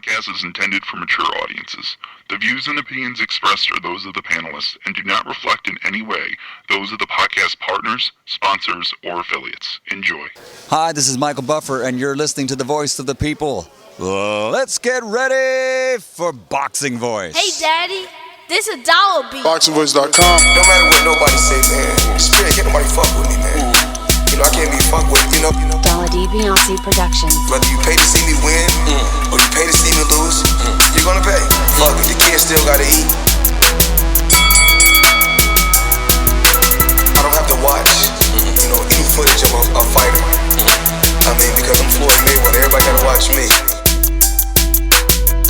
podcast is intended for mature audiences. The views and opinions expressed are those of the panelists and do not reflect in any way those of the podcast partners, sponsors, or affiliates. Enjoy. Hi, this is Michael Buffer, and you're listening to the Voice of the People. Let's get ready for Boxing Voice. Hey, Daddy, this is $1 beat. ThaBoxingvoice.com. No matter what nobody say, man, Spirit, can't nobody fuck with me, man. You know, I can't be fucked with, you know. Trilogy Beyonce Productions. Whether you pay to see me win or you pay to see me lose, you're gonna pay. Fuck it, your kids still gotta eat. I don't have to watch, you know, any footage of a fighter. I mean, because I'm Floyd Mayweather, everybody gotta watch me.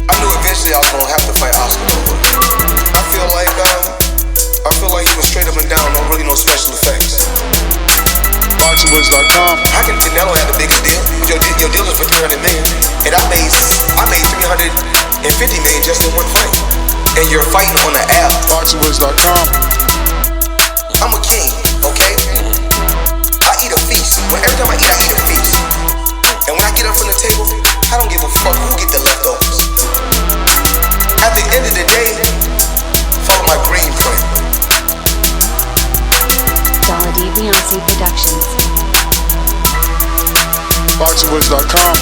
I knew eventually I was gonna have to fight Oscar though. I feel like he was straight up and down, no special effects. ThaBoxingvoice.com. How can Canelo have the biggest deal? Your deal is for $300 million, and I made $350 million just in one fight. And you're fighting on the app. ThaBoxingvoice.com. I'm a king, okay? I eat a feast. Every time I eat a feast. And when I get up from the table, I don't give a fuck who get the leftovers. At the end of the day, follow my green print. Trilogy Beyonce Productions. ThaBoxingvoice.com.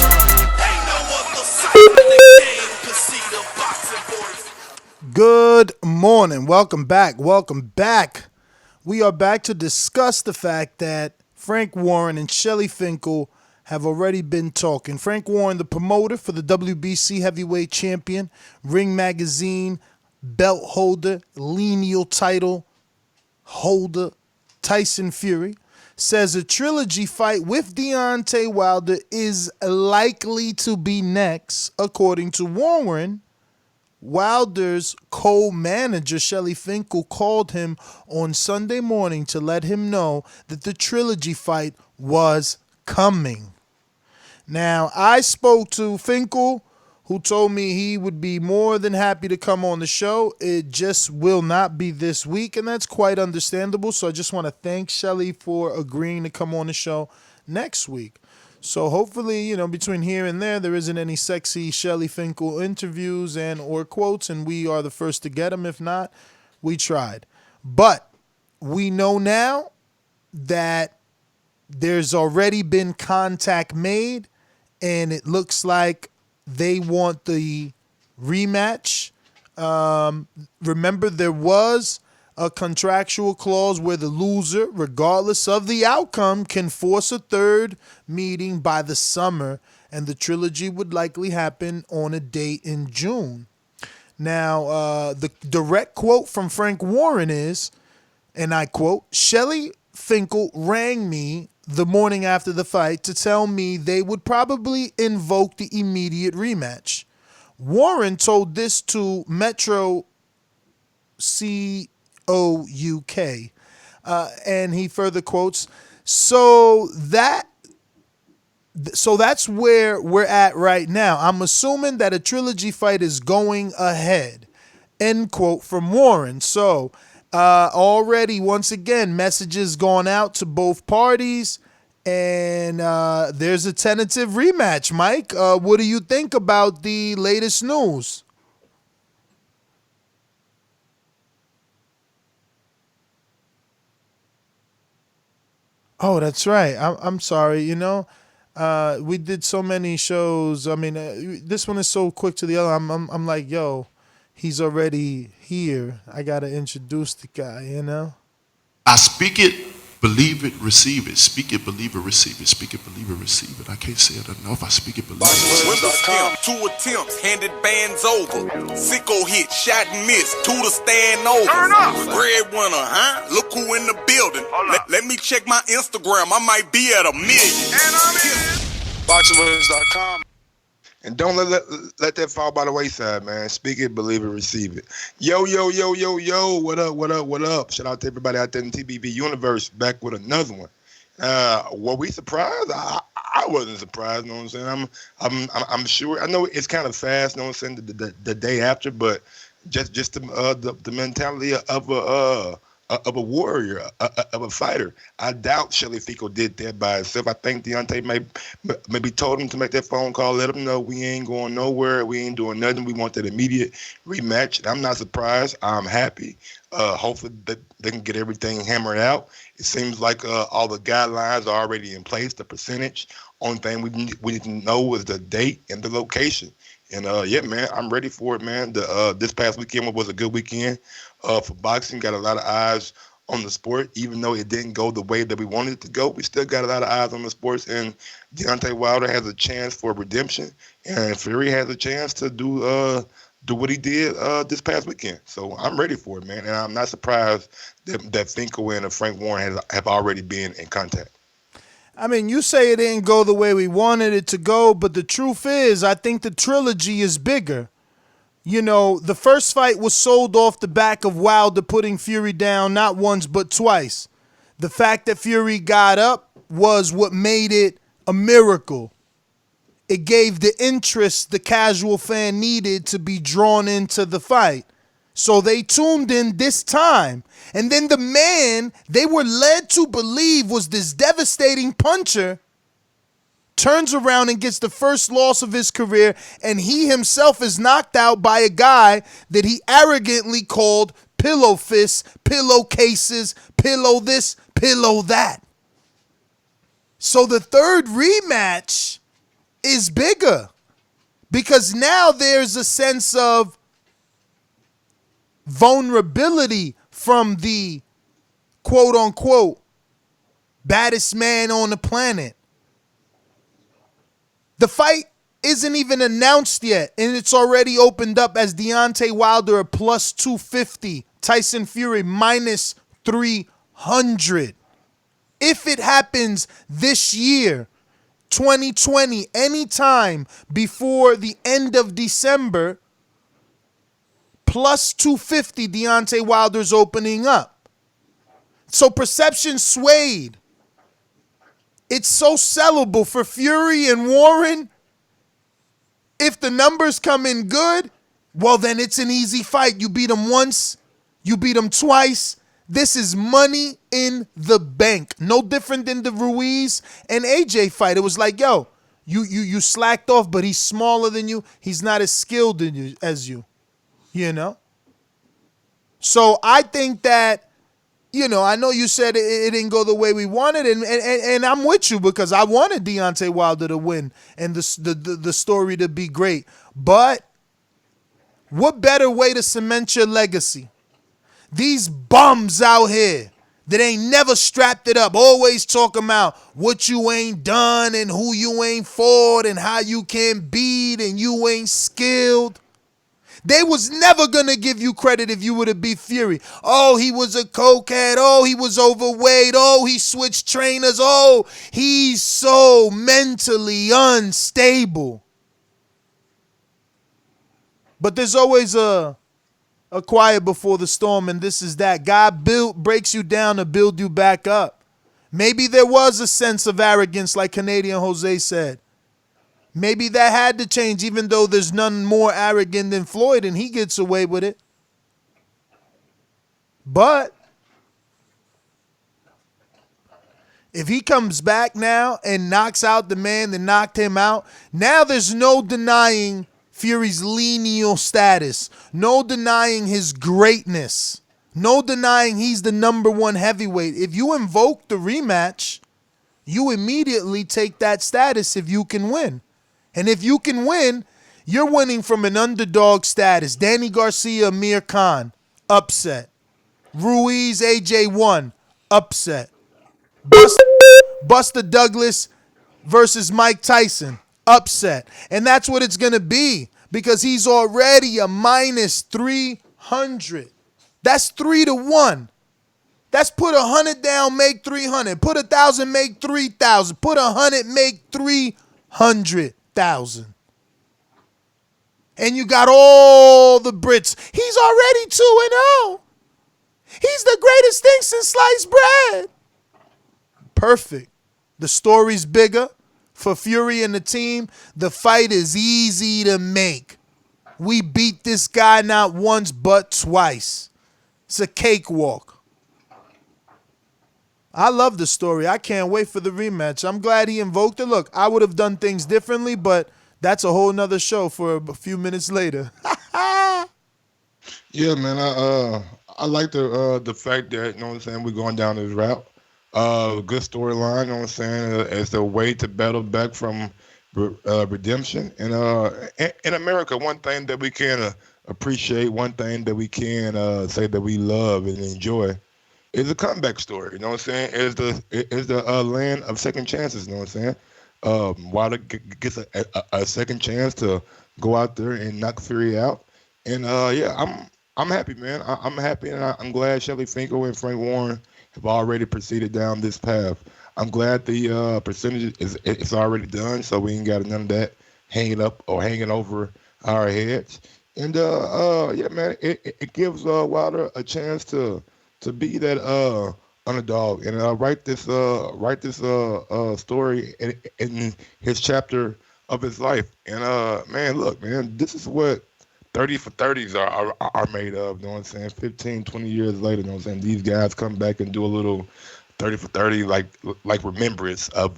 Good morning. Welcome back. We are back to discuss the fact that Frank Warren and Shelly Finkel have already been talking. Frank Warren, the promoter for the WBC heavyweight champion, Ring Magazine belt holder, lineal title holder, Tyson Fury, says a trilogy fight with Deontay Wilder is likely to be next. According to Warren, Wilder's co-manager, Shelly Finkel, called him on Sunday morning to let him know that the trilogy fight was coming. Now, I spoke to Finkel, who told me he would be more than happy to come on the show. It just will not be this week, and that's quite understandable. So I just want to thank Shelly for agreeing to come on the show next week. So hopefully, between here and there isn't any sexy Shelly Finkel interviews and or quotes, and we are the first to get them. If not, we tried. But we know now that there's already been contact made, and it looks like they want the rematch. Remember, there was a contractual clause where the loser, regardless of the outcome, can force a third meeting by the summer, and the trilogy would likely happen on a date in June. Now, the direct quote from Frank Warren is, and I quote, "Shelly Finkel rang me the morning after the fight to tell me they would probably invoke the immediate rematch." Warren told this to Metro COUK, and he further quotes, so that's where we're at right now. I'm assuming that a trilogy fight is going ahead, end quote from Warren. So already, once again, messages gone out to both parties, and there's a tentative rematch. Mike, what do you think about the latest news? Oh, that's right. I'm sorry. We did so many shows. I mean, this one is so quick to the other. I'm like, yo, he's already here. I gotta introduce the guy. I speak it, believe it, receive it. Speak it, believe it, receive it. Speak it, believe it, receive it. I can't say it enough. I speak it, believe it. Windows stem, 2 attempts, handed bands over. Sicko hit, shot and miss, 2 to stand over. Turn up. Breadwinner, huh? Look who in the building. Let me check my Instagram. I might be at 1 million. ThaBoxingvoice.com. And don't let that fall by the wayside, man. Speak it, believe it, receive it. Yo. What up? Shout out to everybody out there in the TBV universe, back with another one. Were we surprised? I wasn't surprised, you know what I'm saying? I'm sure. I know it's kind of fast, you know what I'm saying, the day after, but just the mentality of of a warrior, of a fighter. I doubt Shelly Finkel did that by herself. I think Deontay maybe told him to make that phone call, let him know we ain't going nowhere, we ain't doing nothing. We want that immediate rematch. And I'm not surprised. I'm happy. Hopefully that they can get everything hammered out. It seems like all the guidelines are already in place, the percentage. Only thing we need to know is the date and the location. And yeah, man, I'm ready for it, man. This past weekend was a good weekend for boxing. Got a lot of eyes on the sport, even though it didn't go the way that we wanted it to go. We still got a lot of eyes on the sports, and Deontay Wilder has a chance for redemption, and Fury has a chance to do what he did this past weekend. So I'm ready for it, man, and I'm not surprised that Finkel and Frank Warren have already been in contact. I mean, you say it didn't go the way we wanted it to go, but the truth is, I think the trilogy is bigger. You know, the first fight was sold off the back of Wilder putting Fury down not once but twice. The fact that Fury got up was what made it a miracle. It gave the interest the casual fan needed to be drawn into the fight. So they tuned in this time. And then the man they were led to believe was this devastating puncher turns around and gets the first loss of his career, and he himself is knocked out by a guy that he arrogantly called pillow fists, pillowcases, pillow this, pillow that. So the third rematch is bigger because now there's a sense of vulnerability from the quote-unquote baddest man on the planet. The fight isn't even announced yet, and it's already opened up as Deontay Wilder a plus 250, Tyson Fury minus 300. If it happens this year, 2020, anytime before the end of December, plus 250 Deontay Wilder's opening up. So perception swayed. It's so sellable for Fury and Warren. If the numbers come in good, well, then it's an easy fight. You beat them once, you beat them twice. This is money in the bank. No different than the Ruiz and AJ fight. It was like, yo, you slacked off, but he's smaller than you. He's not as skilled as you, you know? So I think that, you know, I know you said it didn't go the way we wanted, and I'm with you because I wanted Deontay Wilder to win and the story to be great. But what better way to cement your legacy? These bums out here that ain't never strapped it up, always talking about what you ain't done and who you ain't fought and how you can't beat and you ain't skilled. They was never going to give you credit if you were to beat Fury. Oh, he was a cokehead. Oh, he was overweight. Oh, he switched trainers. Oh, he's so mentally unstable. But there's always a quiet before the storm, and this is that. God breaks you down to build you back up. Maybe there was a sense of arrogance, like Canadian Jose said. Maybe that had to change, even though there's none more arrogant than Floyd, and he gets away with it. But if he comes back now and knocks out the man that knocked him out, now there's no denying Fury's lineal status, no denying his greatness, no denying he's the number one heavyweight. If you invoke the rematch, you immediately take that status if you can win. And if you can win, you're winning from an underdog status. Danny Garcia, Amir Khan, upset. Ruiz, AJ1, upset. Buster Douglas versus Mike Tyson, upset. And that's what it's going to be because he's already a minus 300. That's 3-1. That's put 100 down, make 300. Put 1,000, make 3,000. Put 100, make 300,000. And you got all the Brits. He's already 2-0. He's the greatest thing since sliced bread. Perfect. The story's bigger. For Fury and the team, the fight is easy to make. We beat this guy not once but twice. It's a cakewalk. I love the story. I can't wait for the rematch. I'm glad he invoked it. Look, I would have done things differently, but that's a whole nother show for a few minutes later. Yeah, man. I like the fact that, you know what I'm saying, we're going down this route. Good storyline, you know what I'm saying, as a way to battle back from redemption. And in America, one thing that we can appreciate, one thing that we can say that we love and enjoy is a comeback story. You know what I'm saying? Is the land of second chances. You know what I'm saying? Wilder gets a second chance to go out there and knock Fury out. And yeah, I'm happy, man. I'm happy, and I'm glad Shelly Finkel and Frank Warren have already proceeded down this path. I'm glad the percentage is already done, so we ain't got none of that hanging up or hanging over our heads. And yeah, man, it gives Wilder a chance to be that underdog and write this story in his chapter of his life. And man, look, man, this is what 30 for 30s are made of. You know what I'm saying? 15, 20 years later, you know what I'm saying? These guys come back and do a little 30 for 30 like remembrance of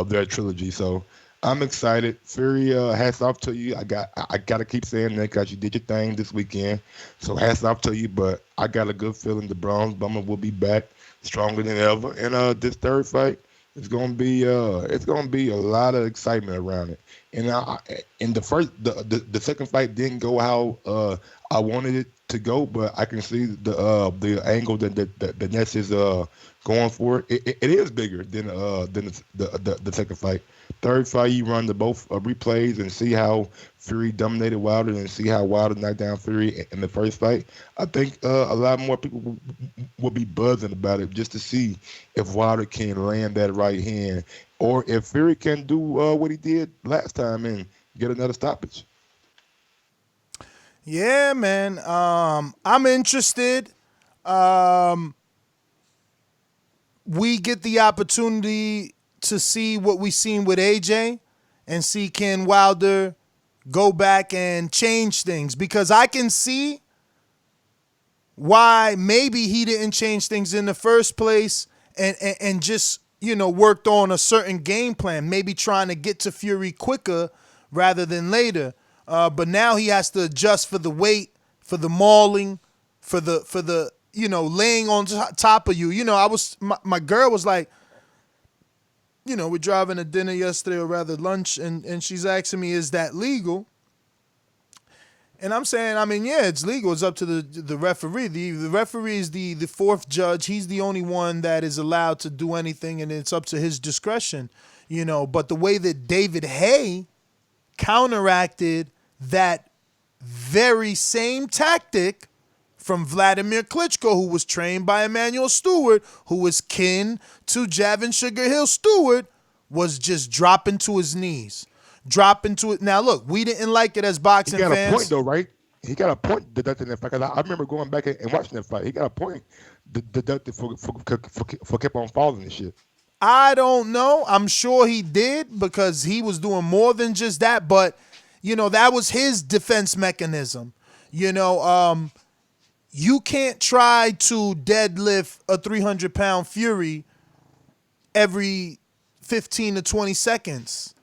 their trilogy. So I'm excited. Fury, hats off to you. I gotta keep saying that because you did your thing this weekend. So hats off to you. But I got a good feeling the Bronze Bomber will be back stronger than ever. And this third fight is gonna be a lot of excitement around it. And in the second fight didn't go how I wanted it to go, but I can see the angle that Ness is going for. It is bigger than the second fight. Third fight, you run the both replays and see how Fury dominated Wilder and see how Wilder knocked down Fury in the first fight. I think a lot more people will be buzzing about it just to see if Wilder can land that right hand or if Fury can do what he did last time and get another stoppage. Yeah, man. I'm interested. We get the opportunity to see what we seen with AJ and see can Wilder go back and change things, because I can see why maybe he didn't change things in the first place and just, worked on a certain game plan, maybe trying to get to Fury quicker rather than later. But now he has to adjust for the weight, for the mauling, for the laying on top of you. My girl was like, we're driving to dinner yesterday, or rather lunch, and she's asking me, is that legal? And I'm saying, yeah, it's legal. It's up to the referee. The referee is the fourth judge. He's the only one that is allowed to do anything, and it's up to his discretion. But the way that David Haye counteracted that very same tactic from Vladimir Klitschko, who was trained by Emmanuel Stewart, who was kin to Javin Sugar Hill Stewart, was just dropping to his knees. Dropping to it. Now, look, we didn't like it as boxing fans. He got a point, though, right? He got a point deducted in that fight. I remember going back and watching that fight. He got a point deducted for kept on falling and shit. I don't know. I'm sure he did, because he was doing more than just that. But, that was his defense mechanism. You can't try to deadlift a 300-pound Fury every 15 to 20 seconds.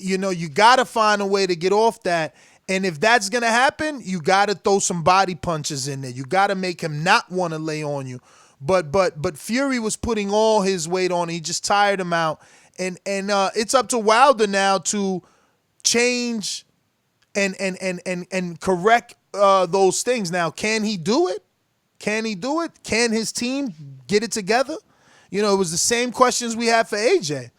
You got to find a way to get off that. And if that's going to happen, you got to throw some body punches in there. You got to make him not want to lay on you. But Fury was putting all his weight on. He just tired him out. And it's up to Wilder now to change and correct those things. Now, can he do it? Can he do it? Can his team get it together? It was the same questions we had for AJ.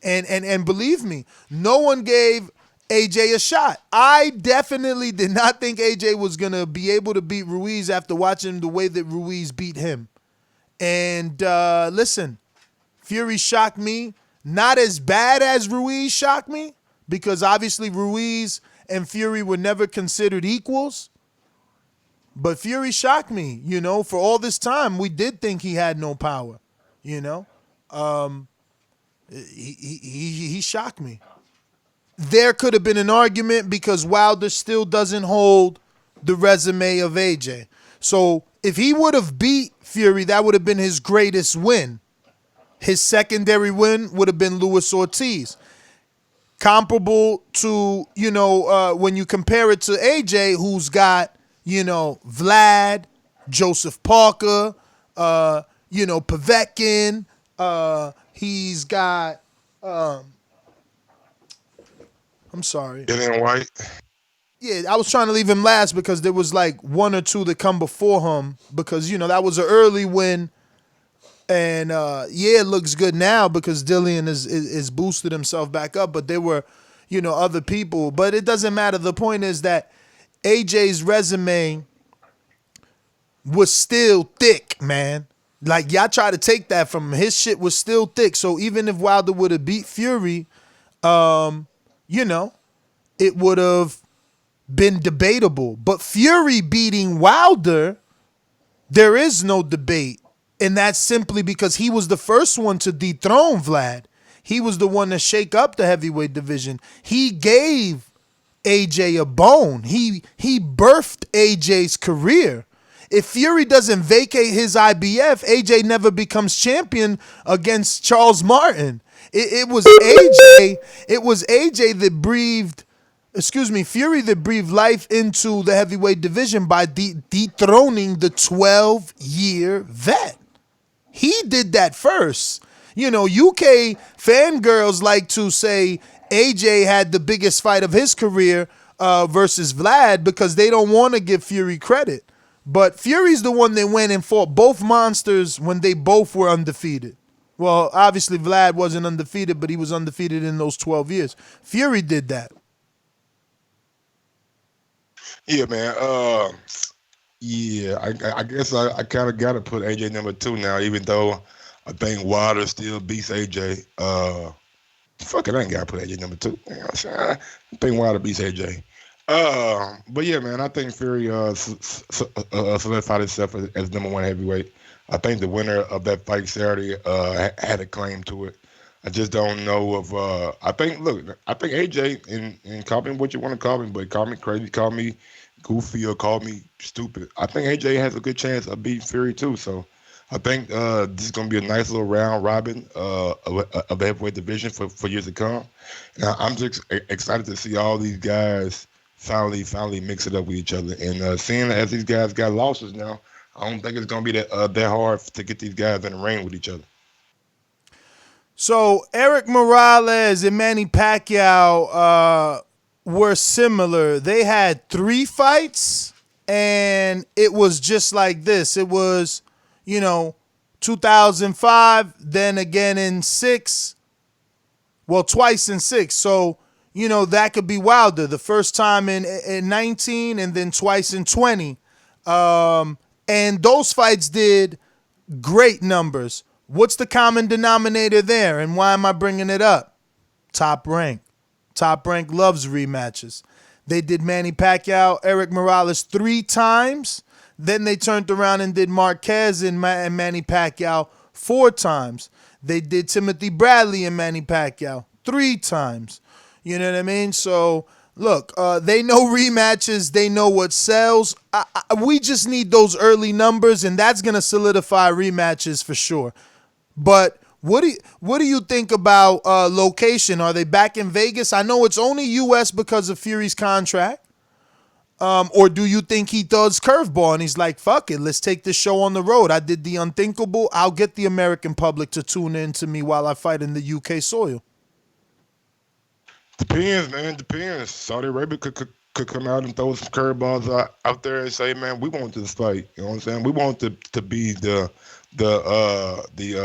And believe me, no one gave AJ a shot. I definitely did not think AJ was going to be able to beat Ruiz after watching the way that Ruiz beat him. And listen, Fury shocked me. Not as bad as Ruiz shocked me, because obviously Ruiz and Fury were never considered equals. But Fury shocked me, for all this time. We did think he had no power, He shocked me. There could have been an argument because Wilder still doesn't hold the resume of AJ. So if he would have beat Fury, that would have been his greatest win. His secondary win would have been Luis Ortiz. Comparable to, when you compare it to AJ, who's got, Vlad, Joseph Parker, Povetkin. He's got, I'm sorry. Dillian White. Yeah, I was trying to leave him last because there was like one or two that come before him because, that was an early win. And, it looks good now because Dillian is boosted himself back up. But there were, other people. But it doesn't matter. The point is that AJ's resume was still thick, man. Like, y'all try to take that from him. His shit was still thick. So even if Wilder would have beat Fury, it would have been debatable. But Fury beating Wilder, there is no debate. And that's simply because he was the first one to dethrone Vlad. He was the one to shake up the heavyweight division. He gave AJ a bone. He birthed AJ's career. If Fury doesn't vacate his IBF, AJ never becomes champion against Charles Martin. It was AJ. It was AJ that breathed. Fury that breathed life into the heavyweight division by dethroning the 12-year vet. He did that first. UK fangirls like to say AJ had the biggest fight of his career versus Vlad because they don't want to give Fury credit. But Fury's the one that went and fought both monsters when they both were undefeated. Well, obviously Vlad wasn't undefeated, but he was undefeated in those 12 years. Fury did that. Yeah, man. I guess I kind of got to put AJ number 2 now, even though I think Wilder still beats AJ. Fuck it, I ain't got to put AJ number 2. You know what I'm saying? I think Wilder beats AJ. But yeah, man, I think Fury solidified itself as number 1 heavyweight. I think the winner of that fight Saturday had a claim to it. I just don't know if I think AJ, and call me what you want to call me, but call me crazy, call me goofy, or call me stupid. I think AJ has a good chance of beating Fury too. So I think this is going to be a nice little round robin of the heavyweight division for years to come. And I'm just excited to see all these guys finally mix it up with each other. And seeing as these guys got losses now, I don't think it's going to be that hard to get these guys in the ring with each other. So Eric Morales and Manny Pacquiao were similar. They had 3 fights, and it was just like this. It was, 2005, then again in 6. Well, twice in 6. So, that could be Wilder. The first time in 19 and then twice in 20. And those fights did great numbers. What's the common denominator there, and why am I bringing it up? Top Rank. Top Rank loves rematches. They did Manny Pacquiao, Eric Morales 3 times. Then they turned around and did Marquez and Manny Pacquiao 4 times. They did Timothy Bradley and Manny Pacquiao 3 times. You know what I mean? So, look, they know rematches. They know what sells. We just need those early numbers, and that's going to solidify rematches for sure. But what do you think about location? Are they back in Vegas? I know it's only U.S. because of Fury's contract. Or do you think he does curveball and he's like, fuck it, let's take this show on the road. I did the unthinkable. I'll get the American public to tune in to me while I fight in the UK soil. Depends, man. Depends. Saudi Arabia could come out and throw some curveballs out there and say, man, we want this fight. You know what I'm saying? We want to be the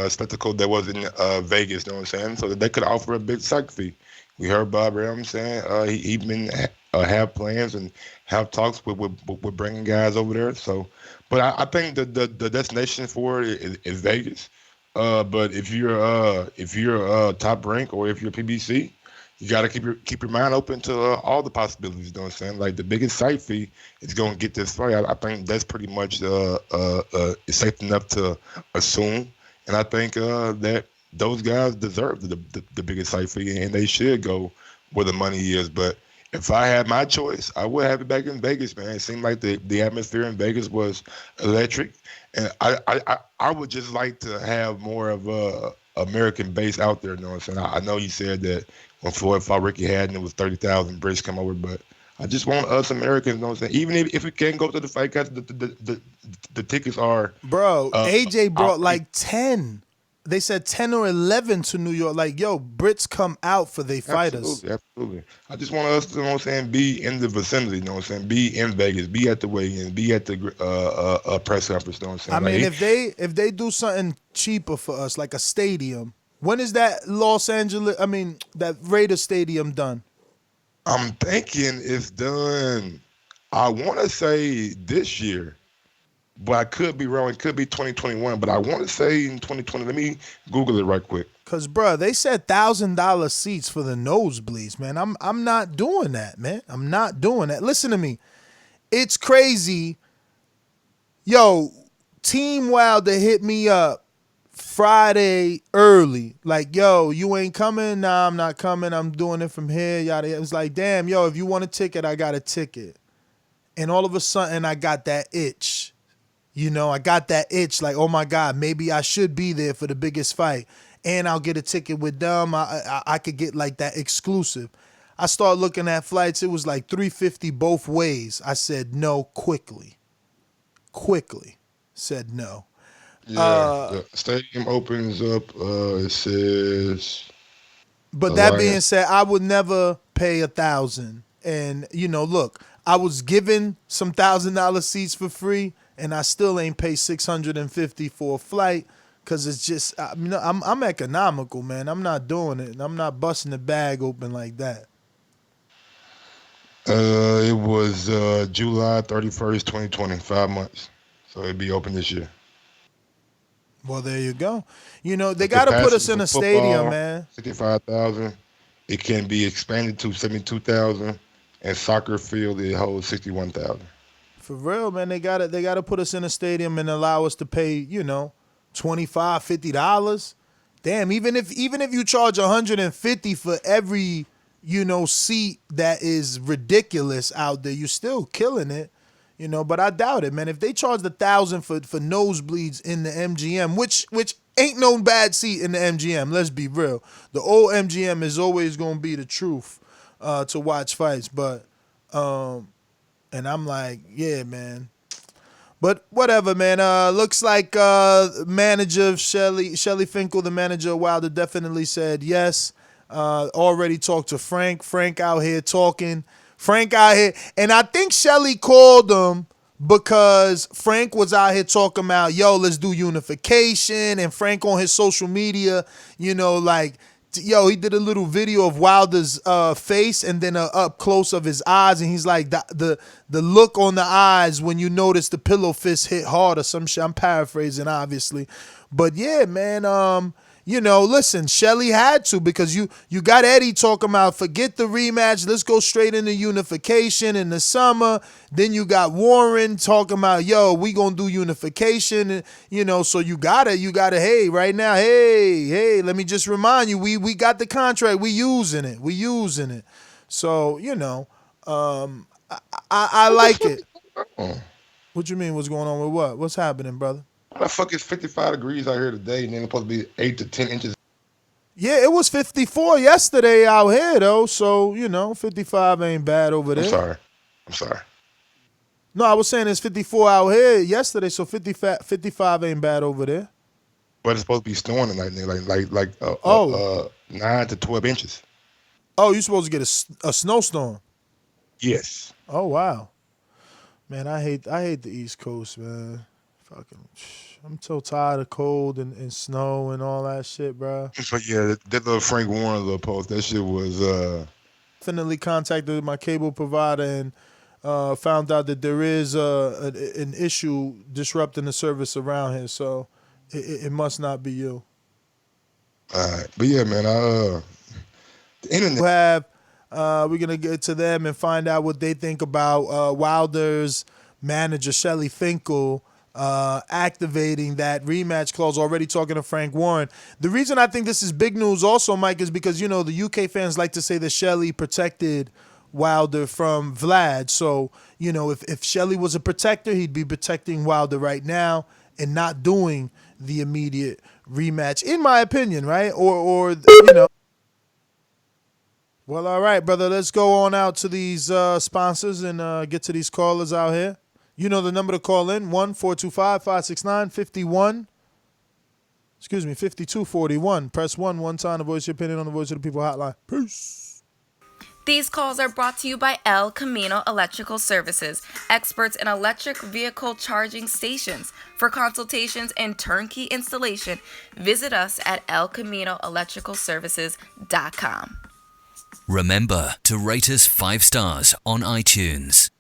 spectacle that was in Vegas. You know what I'm saying? So that they could offer a big psych fee. We heard Bob Ram saying he been have plans and have talks with bringing guys over there. So, but I think the destination for it is Vegas. But if you're Top Rank or if you're PBC, you got to keep your mind open to all the possibilities. You know what I'm saying? Like the biggest site fee is going to get this fight. I think that's pretty much is safe enough to assume. And I think that those guys deserve the biggest site fee, and they should go where the money is. But if I had my choice, I would have it back in Vegas, man. It seemed like the atmosphere in Vegas was electric, and I would just like to have more of American base out there. You know what I'm saying? I know you said that when Floyd fought Ricky Hatton, it was 30,000 Brits come over, but I just want us Americans. You know what I'm saying? Even if we can't go to the fight, cause the tickets are. Bro, AJ brought out- like 10. They said 10 or 11 to New York. Like, yo, Brits come out for their fighters. Absolutely. I just want us to, you know what I'm saying, be in the vicinity, you know what I'm saying? Be in Vegas, be at the weigh-in, be at the press conference, you know what I'm saying? I mean, Like, if they do something cheaper for us, like a stadium, when is that that Raider Stadium done? I'm thinking it's done, I want to say this year, but I could be wrong. It could be 2021, but I want to say in 2020. Let me Google it right quick. Cause, bruh, they said $1,000 seats for the nosebleeds, man. I'm not doing that, man. I'm not doing that. Listen to me. It's crazy. Yo, Team Wilder hit me up Friday early. Like, yo, you ain't coming? Nah, I'm not coming. I'm doing it from here. Yada. It was like, damn, yo, if you want a ticket, I got a ticket. And all of a sudden, I got that itch. You know, I got that itch like, oh my God, maybe I should be there for the biggest fight. And I'll get a ticket with them. I could get like that exclusive. I started looking at flights. It was like $350 both ways. I said no quickly. Said no. Yeah, the stadium opens up. It says. But that being said, I would never pay $1,000. And you know, look, I was given some $1,000 seats for free. And I still ain't pay $650 for a flight because it's just, I'm economical, man. I'm not doing it. I'm not busting the bag open like that. It was July 31st, 2020, 5 months. So it'd be open this year. Well, there you go. You know, they got to put us in a stadium, man. 65,000. It can be expanded to 72,000. And soccer field, it holds 61,000. For real, man, they gotta put us in a stadium and allow us to pay, you know, $25, $50. Damn, even if you charge $150 for every, you know, seat that is ridiculous out there, you're still killing it, you know. But I doubt it, man. If they charge $1,000 for nosebleeds in the MGM, which ain't no bad seat in the MGM, let's be real. The old MGM is always gonna be the truth to watch fights, but and I'm like, yeah, man. But whatever, man. Looks like manager Shelly Finkel, the manager of Wilder, definitely said yes. Already talked to Frank. Frank out here talking. And I think Shelly called him because Frank was out here talking about, yo, let's do unification. And Frank on his social media, you know, like, yo, he did a little video of Wilder's face and then up close of his eyes, and he's like, the look on the eyes when you notice the pillow fist hit hard or some shit. I'm paraphrasing, obviously, but yeah, man. You know, listen, Shelly had to, because you got Eddie talking about forget the rematch, let's go straight into unification in the summer. Then you got Warren talking about, yo, we gonna do unification, and, you know, so you gotta, hey, right now, hey, let me just remind you, we got the contract, we using it. So, you know, I like it. What you mean? What's going on with what? What's happening, brother? How the fuck is 55 degrees out here today, and then it's supposed to be 8 to 10 inches? Yeah, it was 54 yesterday out here, though. So, you know, 55 ain't bad over there. I'm sorry. No, I was saying it's 54 out here yesterday, so 55 ain't bad over there. But it's supposed to be snowing tonight, like 9 to 12 inches. Oh, you're supposed to get a snowstorm? Yes. Oh, wow. Man, I hate the East Coast, man. Fucking, I'm so tired of cold and snow and all that shit, bro. But yeah, that little Frank Warren little post, that shit was. Definitely contacted my cable provider and found out that there is an issue disrupting the service around here, so it must not be you. All right, but yeah, man, the internet. We're gonna get to them and find out what they think about Wilder's manager Shelly Finkel activating that rematch clause, already talking to Frank Warren. The reason I think this is big news also, Mike, is because, you know, the UK fans like to say that Shelly protected Wilder from Vlad. So, you know, if Shelly was a protector, he'd be protecting Wilder right now and not doing the immediate rematch, in my opinion, right? Or you know. Well, all right, brother. Let's go on out to these sponsors and get to these callers out here. You know the number to call in: 1-425-569-51. Excuse me, 5241. Press one time to voice your opinion on the Voice of the People hotline. Peace. These calls are brought to you by El Camino Electrical Services, experts in electric vehicle charging stations. For consultations and turnkey installation, visit us at elcaminoelectricalservices.com. Remember to rate us 5 stars on iTunes.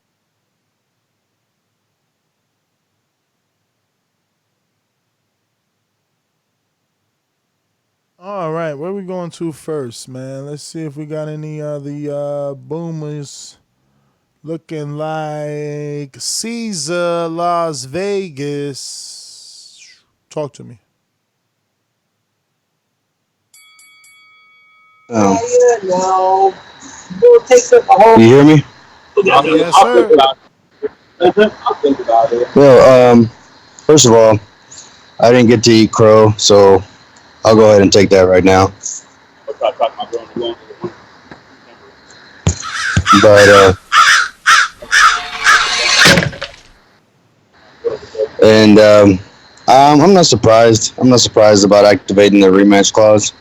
All right, where we going to first, man? Let's see if we got any of the boomers looking like Caesar, Las Vegas. Talk to me. You hear me? Yes, sir. Well, first of all, I didn't get to eat crow, so I'll go ahead and take that right now. But I'm not surprised. I'm not surprised about activating the rematch clause.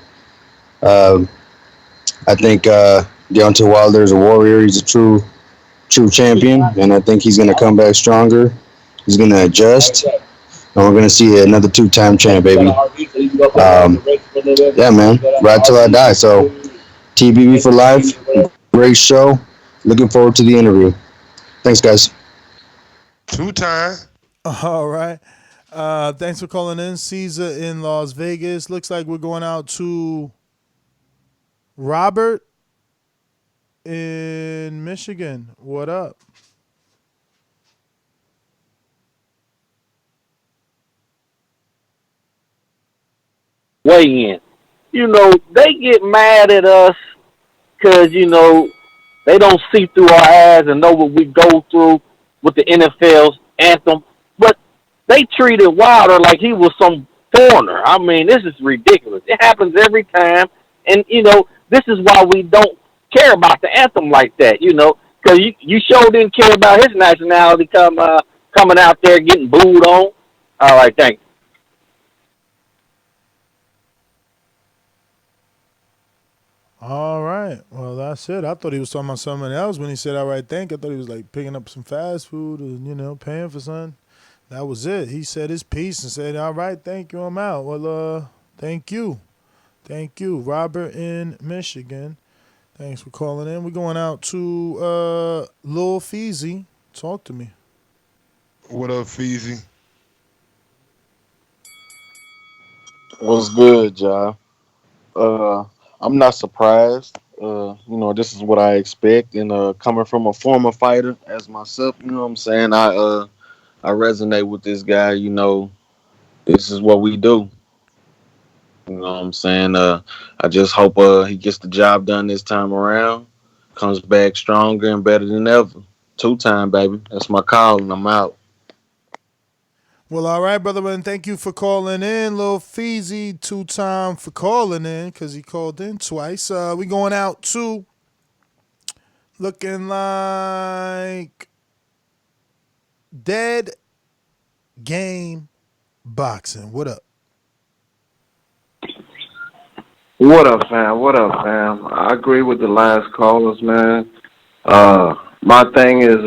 I think Deontay Wilder is a warrior. He's a true champion, and I think he's going to come back stronger. He's going to adjust, and we're going to see another 2-time champ, baby. Yeah, man, right till I die. So, TBV for life. Great show. Looking forward to the interview. Thanks, guys. 2-time. All right. Thanks for calling in, Caesar in Las Vegas. Looks like we're going out to Robert in Michigan. What up? Weigh in. They get mad at us because, they don't see through our eyes and know what we go through with the NFL's anthem. But they treated Wilder like he was some foreigner. I mean, this is ridiculous. It happens every time. And, this is why we don't care about the anthem like that, because you sure didn't care about his nationality coming out there getting booed on. All right, thanks. All right. Well, that's it. I thought he was talking about something else when he said, all right, thank you. I thought he was like picking up some fast food or, paying for something. That was it. He said his piece and said, all right, thank you. I'm out. Well, thank you. Thank you. Robert in Michigan. Thanks for calling in. We're going out to Lil Feezy. Talk to me. What up, Feezy? What's good, y'all? I'm not surprised. This is what I expect. And coming from a former fighter as myself, you know what I'm saying? I resonate with this guy. This is what we do. You know what I'm saying? I just hope he gets the job done this time around. Comes back stronger and better than ever. 2-time, baby. That's my call, and I'm out. Well, all right, brother, and thank you for calling in, Lil Feezy. 2-time for calling in because he called in twice. We going out to looking like Dead Game Boxing. What up? What up, fam? What up, fam? I agree with the last callers, man. My thing is,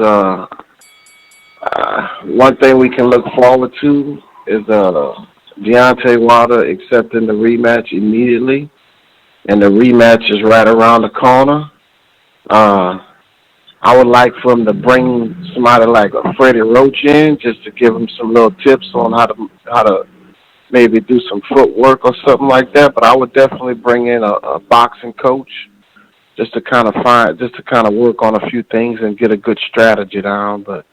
one thing we can look forward to is Deontay Wilder accepting the rematch immediately, and the rematch is right around the corner. I would like for him to bring somebody like a Freddie Roach in just to give him some little tips on how to maybe do some footwork or something like that. But I would definitely bring in a boxing coach just to kind of work on a few things and get a good strategy down. But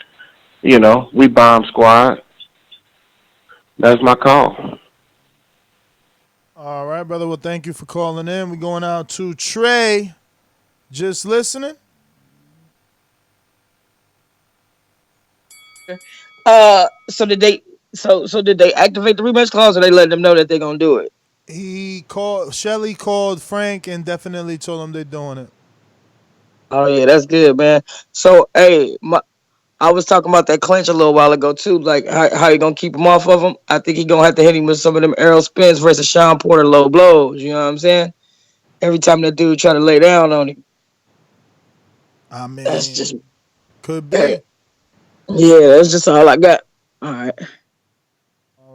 we bomb squad. That's my call. All right, brother. Well, thank you for calling in. We're going out to Trey. Just listening. So did they So did they activate the rematch clause, or they let them know that they're gonna do it? Shelly called Frank and definitely told him they're doing it. Oh yeah, that's good, man. So hey, I was talking about that clinch a little while ago too. Like how you gonna keep him off of him? I think he gonna have to hit him with some of them arrow spins versus Sean Porter low blows. You know what I'm saying? Every time that dude try to lay down on him, I that's mean, just could yeah. be. That's just all I got. All right.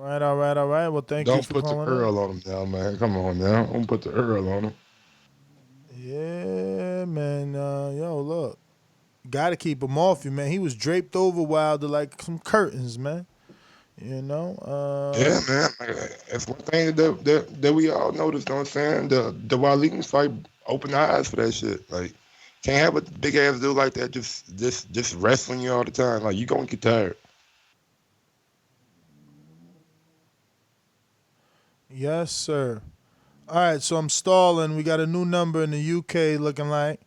All right. Well, thank you Don't for put the calling in. Earl on him now, man. Come on now. Don't put the Earl on him. Yeah, man. Yo, look, gotta keep him off you, man. He was draped over Wilder like some curtains, man. You know. Yeah, man. That's one thing that we all noticed. You know what I'm saying? The Waleed fight opened our eyes for that shit. Like, can't have a big ass dude like that just wrestling you all the time. Like, you gonna get tired. Yes, sir. All right, so I'm stalling. We got a new number in the UK looking like.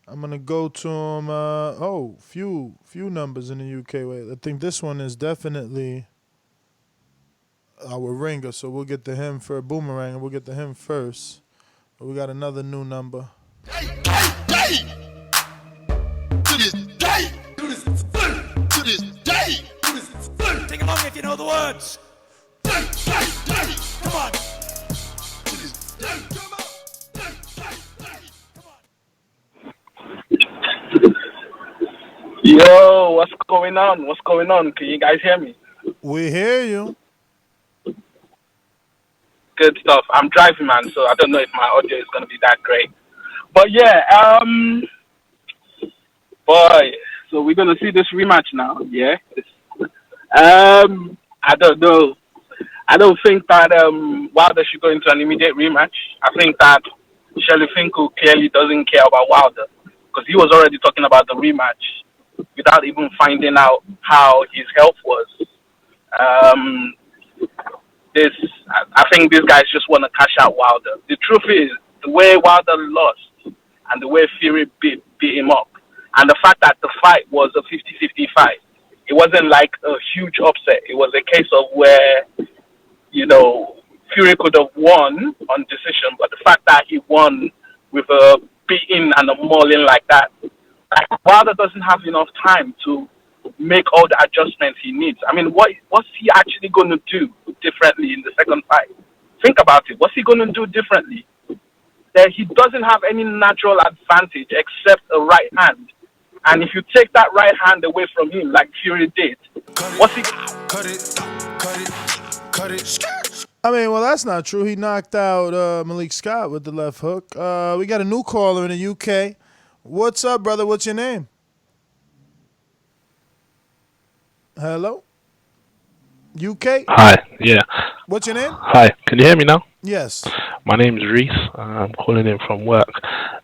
I'm gonna go to him. Few numbers in the UK. Wait, I think this one is definitely our ringer. So we'll get to him for a boomerang, and we'll get to him first. But we got another new number. To this day, to this day, sing along if you know the words. Come on. Yo, what's going on? What's going on? Can you guys hear me? We hear you. Good stuff. I'm driving, man, so I don't know if my audio is going to be that great. But yeah, boy, so we're going to see this rematch now, yeah? I don't know. I don't think that Wilder should go into an immediate rematch. I think that Shelly Finkel clearly doesn't care about Wilder because he was already talking about the rematch without even finding out how his health was. Um, I think these guys just want to cash out Wilder. The truth is, the way Wilder lost and the way Fury beat him up, and the fact that the fight was a 50-50 fight, it wasn't like a huge upset. It was a case of where, Fury could have won on decision, but the fact that he won with a beating and a mauling like that, Wilder doesn't have enough time to make all the adjustments he needs. I mean, what's he actually going to do differently in the second fight? Think about it. What's he going to do differently? That he doesn't have any natural advantage except a right hand. And if you take that right hand away from him, like Fury did, what's he? Cut it. I mean, well, that's not true. He knocked out Malik Scott with the left hook. We got a new caller in the UK. What's up, brother? What's your name? Hello? UK? Hi, yeah. What's your name? Hi, can you hear me now? Yes. My name's Reese. I'm calling in from work.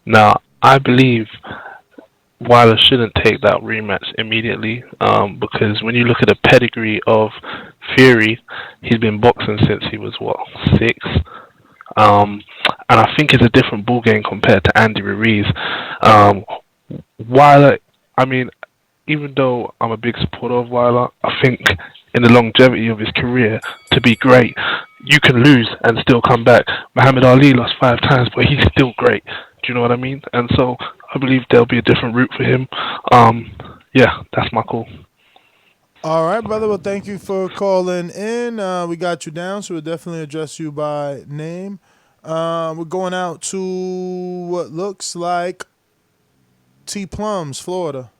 Now, I believe Wilder shouldn't take that rematch immediately because when you look at the pedigree of Fury, he's been boxing since he was, 6? And I think it's a different ballgame compared to Andy Ruiz. Wilder, I mean, even though I'm a big supporter of Wilder, I think in the longevity of his career, to be great, you can lose and still come back. Muhammad Ali lost 5 times, but he's still great. Do you know what I mean? And so I believe there'll be a different route for him. Yeah, that's my call. All right, brother. Well, thank you for calling in. We got you down, so we'll definitely address you by name. We're going out to what looks like T. Plums, Florida.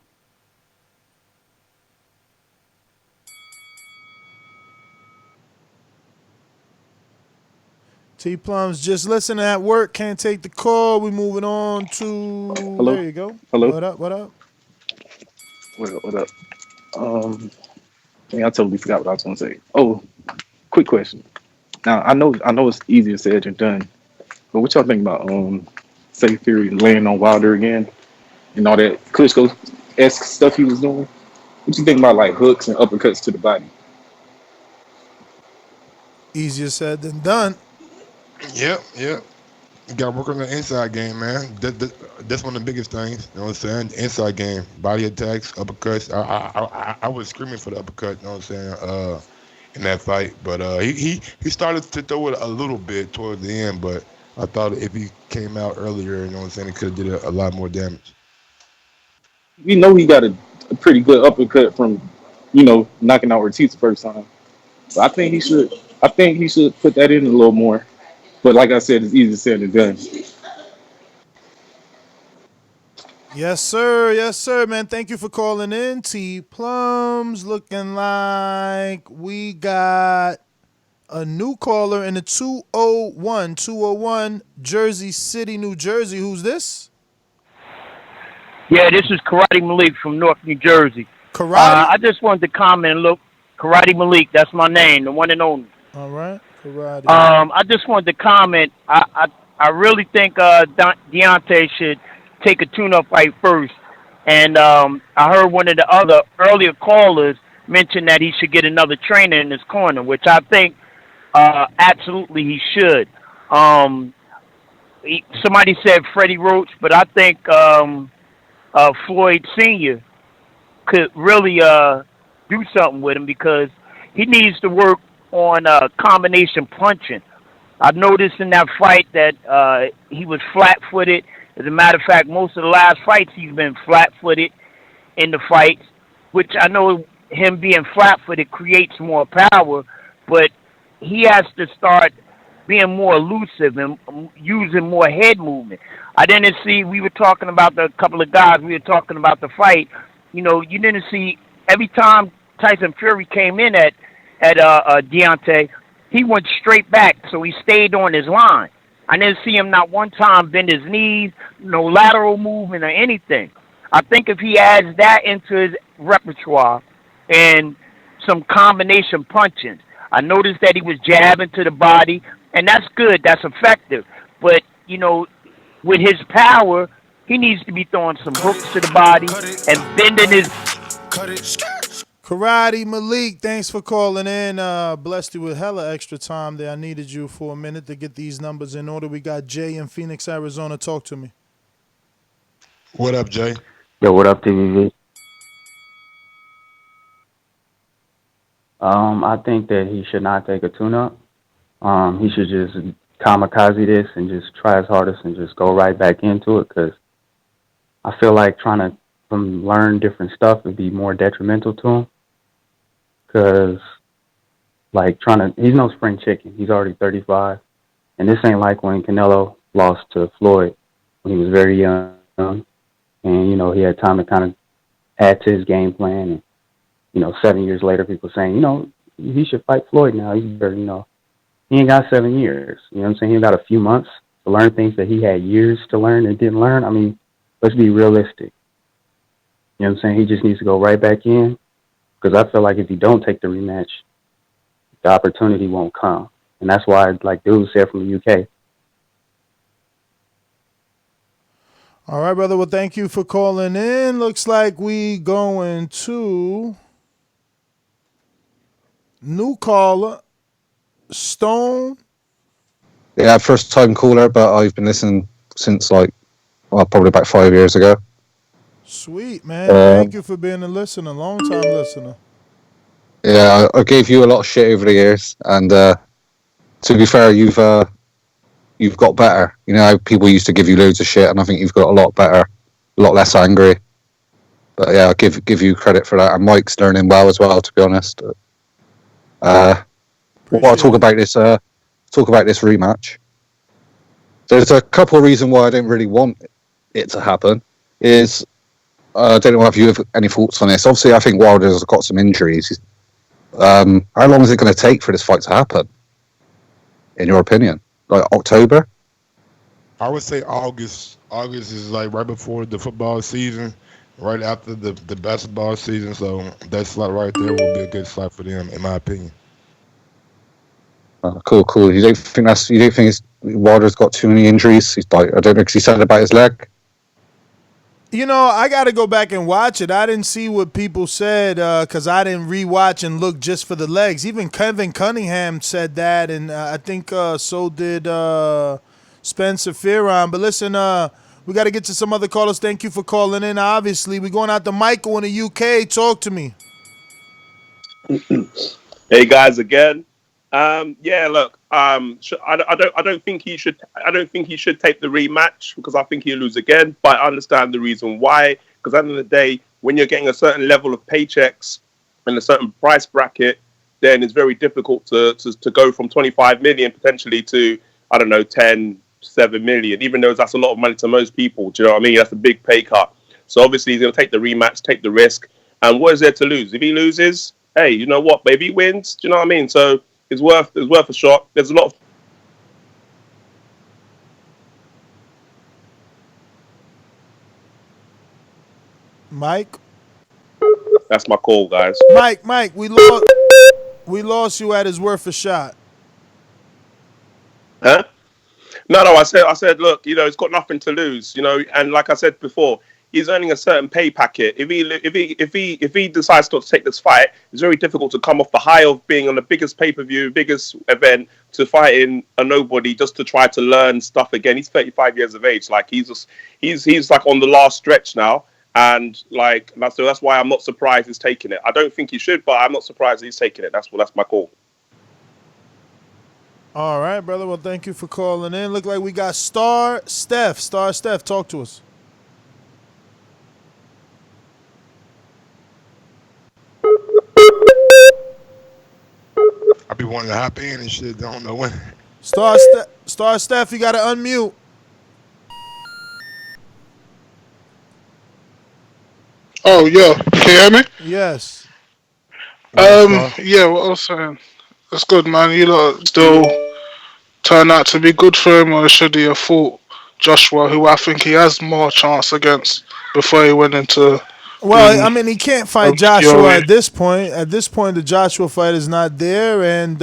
T. Plums, just listening at work, can't take the call. We moving on to. Hello. There you go. Hello. What up? What up? I totally forgot what I was gonna say. Oh, quick question. Now I know it's easier said than done, but what y'all think about say Fury laying on Wilder again and all that Klitschko-esque stuff he was doing? What you think about like hooks and uppercuts to the body? Easier said than done. Yep. You got to work on the inside game, man. That's one of the biggest things. You know what I'm saying? The inside game, body attacks, uppercuts. I was screaming for the uppercut. You know what I'm saying? in that fight. But he started to throw it a little bit towards the end. But I thought if he came out earlier, you know what I'm saying, he could have did a lot more damage. We know he got a pretty good uppercut from, knocking out Ortiz the first time. So I think he should. I think he should put that in a little more. But like I said, it's easier said than done. Yes, sir. Yes, sir, man. Thank you for calling in. T Plums looking like we got a new caller in the 201, Jersey City, New Jersey. Who's this? Yeah, this is Karate Malik from North New Jersey. Karate? I just wanted to comment. Look, Karate Malik, that's my name, the one and only. All right, Karate. I just wanted to comment. I really think Deontay should take a tune-up fight first. And I heard one of the other earlier callers mention that he should get another trainer in his corner, which I think absolutely he should. Somebody said Freddie Roach, but I think Floyd Sr. could really do something with him because he needs to work on combination punching. I've noticed in that fight that he was flat-footed. As a matter of fact, most of the last fights he's been flat-footed in the fights, which I know him being flat-footed creates more power, but he has to start being more elusive and using more head movement. I didn't see, we were talking about the couple of guys, we were talking about the fight. You know, you didn't see, every time Tyson Fury came in at Deontay, he went straight back, so he stayed on his line. I didn't see him not one time bend his knees, no lateral movement or anything. I think if he adds that into his repertoire and some combination punching, I noticed that he was jabbing to the body, and that's good, that's effective. But, you know, with his power, he needs to be throwing some hooks to the body and bending his... Karate Malik, thanks for calling in. Blessed you with hella extra time there. I needed you for a minute to get these numbers in order. We got Jay in Phoenix, Arizona. Talk to me. What up, Jay? Yo, what up, TVV? I think that he should not take a tune-up. He should just kamikaze this and just try his hardest and just go right back into it because I feel like trying to learn different stuff would be more detrimental to him. Because, like, he's no spring chicken. He's already 35. And this ain't like when Canelo lost to Floyd when he was very young. And, you know, he had time to kind of add to his game plan. And, you know, 7 years later, people saying, you know, he should fight Floyd now. He's very, you know, he ain't got 7 years. You know what I'm saying? He got a few months to learn things that he had years to learn and didn't learn. I mean, let's be realistic. You know what I'm saying? He just needs to go right back in. Because I feel like if you don't take the rematch, the opportunity won't come. And that's why, like dude said from the UK. All right, brother. Well, thank you for calling in. Looks like we going to new caller, Stone. Yeah, first time caller, but I've been listening since probably about 5 years ago. Sweet, man. Thank you for being a listener, long-time listener. Yeah, I gave you a lot of shit over the years, and to be fair, you've got better. You know how people used to give you loads of shit, and I think you've got a lot better, a lot less angry. But yeah, I give you credit for that, and Mike's learning well as well, to be honest. What I talk about this rematch. There's a couple of reasons why I don't really want it to happen. I don't know if you have any thoughts on this. Obviously, I think Wilder's got some injuries. How long is it going to take for this fight to happen, in your opinion? Like October? I would say August. August is like right before the football season, right after the basketball season. So that slot right there will be a good slot for them, in my opinion. Cool. You don't think Wilder's got too many injuries? He's like, I don't know, because he said about his leg. You know, I got to go back and watch it. I didn't see what people said because I didn't rewatch and look just for the legs. Even Kevin Cunningham said that, and I think so did Spencer Fearon. But listen, we got to get to some other callers. Thank you for calling in. Obviously, we're going out to Michael in the UK. Talk to me. Hey guys, again. Yeah, look. I don't think he should. I don't think he should take the rematch because I think he'll lose again. But I understand the reason why. Because at the end of the day, when you're getting a certain level of paychecks and a certain price bracket, then it's very difficult to go from 25 million potentially to, I don't know, 10, 7 million. Even though that's a lot of money to most people. Do you know what I mean? That's a big pay cut. So obviously he's going to take the rematch, take the risk. And what is there to lose? If he loses, hey, you know what? Maybe he wins. Do you know what I mean? So it's worth a shot. There's a lot of Mike. that's my call, guys. Mike, we lost you at his worth a shot. Huh? No. I said, look, he's got nothing to lose, and like I said before, he's earning a certain pay packet. If he decides not to take this fight, it's very difficult to come off the high of being on the biggest pay per view, biggest event, to fighting a nobody just to try to learn stuff again. He's 35 years of age. Like he's like on the last stretch now, and like that's why I'm not surprised he's taking it. I don't think he should, but I'm not surprised he's taking it. That's my call. All right, brother. Well, thank you for calling in. Look like we got Star Steph. Star Steph, talk to us. I be wanting to hop in and shit. Don't know when. Star Steph, you got to unmute. Oh yeah, can you hear me? Yes. Yeah, what I was saying. That's good, man. You lot still turn out to be good for him, or should he have fought Joshua, who I think he has more chance against before he went into Well, doing I mean, he can't fight Joshua Fury? at this point. At this point, the Joshua fight is not there, and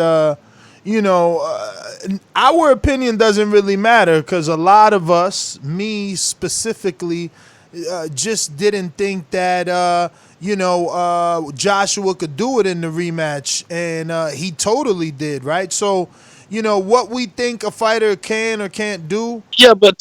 our opinion doesn't really matter because a lot of us, me specifically, just didn't think that Joshua could do it in the rematch, and he totally did, right? So, what we think a fighter can or can't do. Yeah, but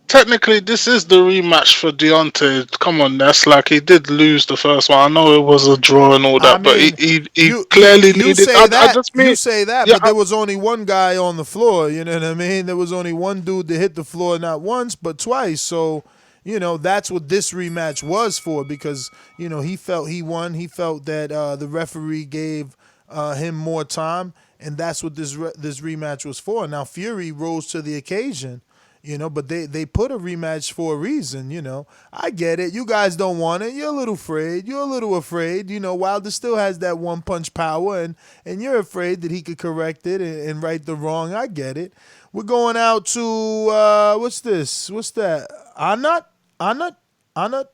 technically, this is the rematch for Deontay. Come on, that's like he did lose the first one. I know it was a draw and all I that, but he mean, he, he you clearly you needed. say I that, just mean, yeah, but there was only one guy on the floor. You know what I mean? There was only one dude that hit the floor not once but twice. So, that's what this rematch was for because he felt he won. He felt that the referee gave him more time, and that's what this rematch was for. Now Fury rose to the occasion. But they put a rematch for a reason, I get it. You guys don't want it. You're a little afraid. You're a little afraid. Wilder still has that one punch power, and you're afraid that he could correct it and right the wrong. I get it. We're going out to, what's this? What's that? Anat? Anat? Anat?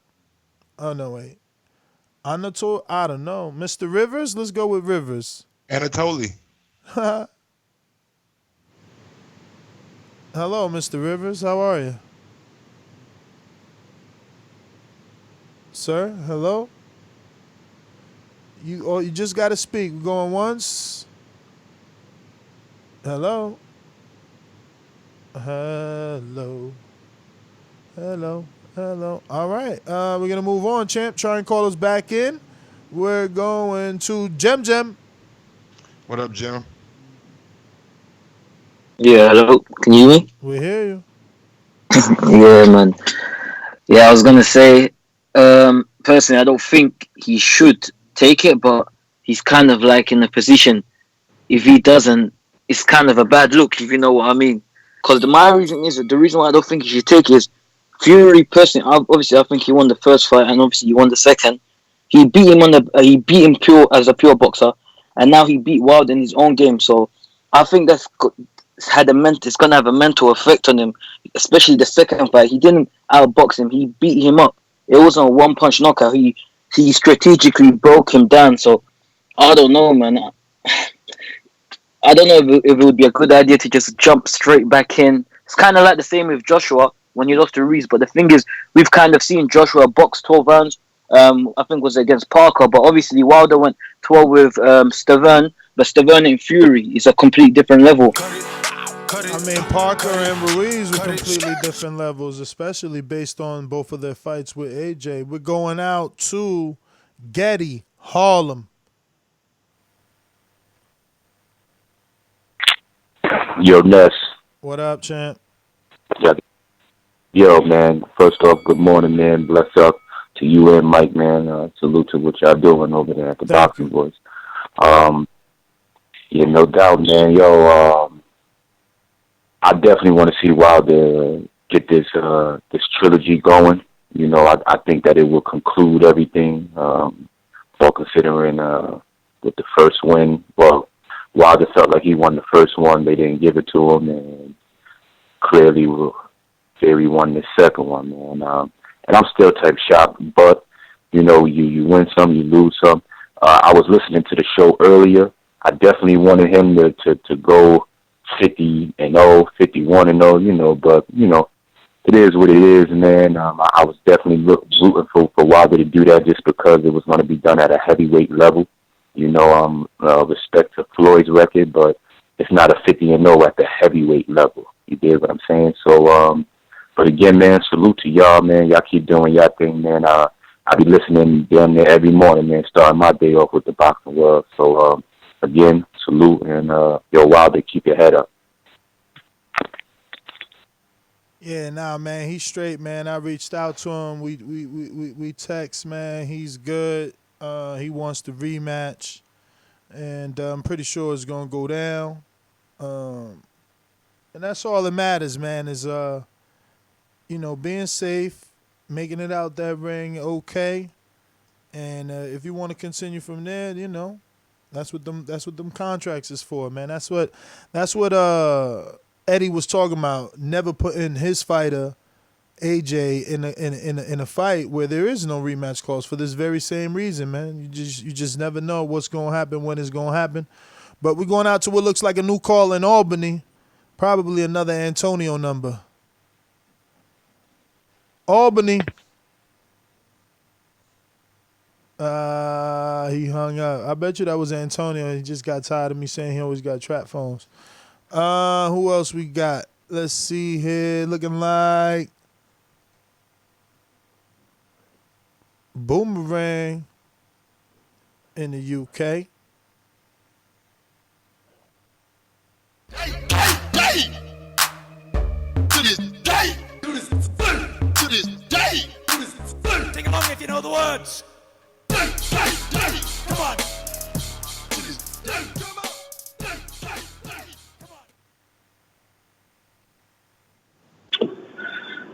Oh, no, wait. Anatol? I don't know. Mr. Rivers? Let's go with Rivers. Anatoly. Hello, Mr. Rivers. How are you? Sir, hello? You just gotta speak. We're going once. Hello? Hello. Hello. Hello. All right. We're gonna move on, champ. Try and call us back in. We're going to Jem. What up, Jim? Yeah, hello. Can you hear me? We hear you. Yeah, man. Yeah, I was gonna say, personally, I don't think he should take it, but he's kind of like in a position. If he doesn't, it's kind of a bad look, if you know what I mean. Because my reason is the reason why I don't think he should take it is Fury. Personally, obviously, I think he won the first fight, and obviously he won the second. He beat him he beat him pure as a pure boxer, and now he beat Wilder in his own game. So I think it's gonna have a mental effect on him, especially the second fight. He didn't outbox him; he beat him up. It wasn't a one punch knockout. He strategically broke him down. So I don't know, man. I don't know if it would be a good idea to just jump straight back in. It's kind of like the same with Joshua when he lost to Reese. But the thing is, we've kind of seen Joshua box 12 rounds. I think it was against Parker. But obviously, Wilder went 12 with Stavern. But Stavern and Fury is a complete different level. I mean, Parker and Ruiz were completely different levels, especially based on both of their fights with AJ. We're going out to Getty, Harlem. Yo, Ness. What up, champ? Yeah. Yo, man. First off, good morning, man. Bless up to you and Mike, man. Salute to what y'all doing over there at the Thank Boxing you. Voice. Yeah, no doubt, man. Yo, I definitely want to see Wilder get this trilogy going. You know, I think that it will conclude everything. For considering with the first win, well, Wilder felt like he won the first one. They didn't give it to him, and clearly Fury won the second one, man. And I'm still type shocked, but you know, you win some, you lose some. I was listening to the show earlier. I definitely wanted him to go 50-0, 51-0, you know, but you know, it is what it is, man. I was definitely rooting for Wilder to do that just because it was going to be done at a heavyweight level. You know, respect to Floyd's record, but it's not a 50-0 at the heavyweight level. You dig what I'm saying? So, but again, man, salute to y'all, man. Y'all keep doing y'all thing, man. I be listening damn near every morning, man, starting my day off with the boxing world. So, again, salute, and yo, Wilder, keep your head up. Yeah, nah, man, he's straight, man. I reached out to him. We text, man. He's good. He wants the rematch, and I'm pretty sure it's gonna go down. Um, and that's all that matters, man. Is being safe, making it out that ring okay, and if you want to continue from there, that's what them contracts is for, man. That's what Eddie was talking about. Never putting his fighter AJ in a fight where there is no rematch clause for this very same reason, man. You just never know what's gonna happen when it's gonna happen. But we're going out to what looks like a new call in Albany, probably another Antonio number. Albany. He hung up. I bet you that was Antonio. He just got tired of me saying he always got trap phones. Who else we got? Let's see here. Looking like Boomerang in the UK. To this day, do this to this day, do this. Sing along if you know the words. Come on. To this day, come on.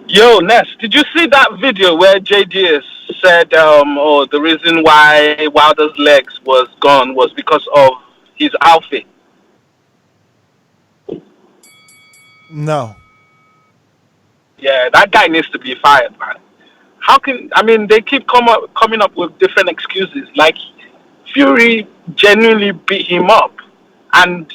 Yo, Ness, did you see that video where JDS said, oh, the reason why Wilder's legs was gone was because of his outfit? No. Yeah, that guy needs to be fired, man. They keep coming up with different excuses. Like, Fury genuinely beat him up. And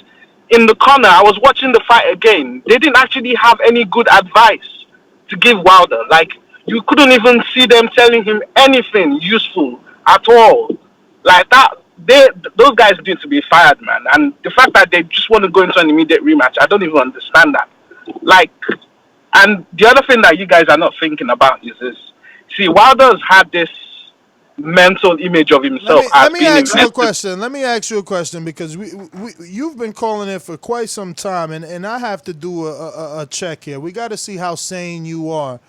in the corner, I was watching the fight again. They didn't actually have any good advice to give Wilder. Like, you couldn't even see them telling him anything useful at all. Like that, those guys need to be fired, man. And the fact that they just want to go into an immediate rematch, I don't even understand that. Like, and the other thing that you guys are not thinking about is this. See, Wilder's had this mental image of himself Let as me being ask you a invincible. question. Let me ask you a question because you've been calling it for quite some time, and I have to do a check here. We got to see how sane you are.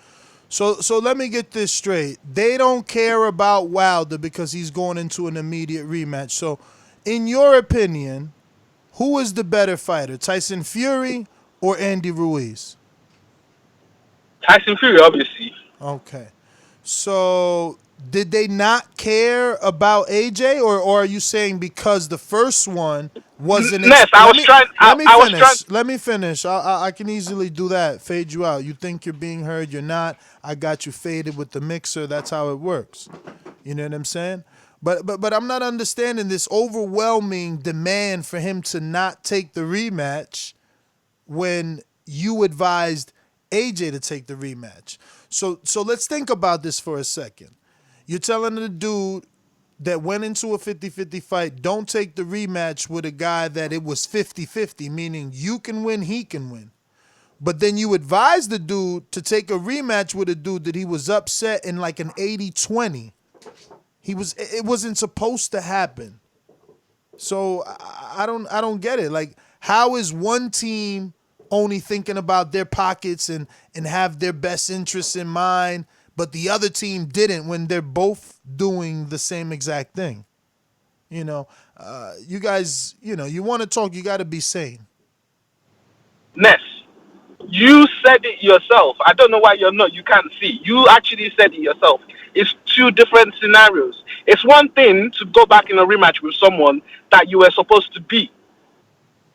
So let me get this straight. They don't care about Wilder because he's going into an immediate rematch. So, in your opinion, who is the better fighter, Tyson Fury or Andy Ruiz? Tyson Fury, obviously. Okay. So did they not care about AJ, or are you saying because the first one wasn't? Ness, Let me I was trying. finish. Let me finish. I can easily do that. Fade you out. You think you're being heard? You're not. I got you faded with the mixer. That's how it works. You know what I'm saying? But I'm not understanding this overwhelming demand for him to not take the rematch when you advised AJ to take the rematch. So let's think about this for a second. You're telling the dude that went into a 50-50 fight, don't take the rematch with a guy that it was 50-50, meaning you can win, he can win. But then you advise the dude to take a rematch with a dude that he was upset in like an 80-20. It wasn't supposed to happen. So I don't get it. Like, How is one team only thinking about their pockets and have their best interests in mind, but the other team didn't when they're both doing the same exact thing? You know, you guys, you want to talk, you got to be sane. Ness, you said it yourself. I don't know why you can't see. You actually said it yourself. It's two different scenarios. It's one thing to go back in a rematch with someone that you were supposed to beat.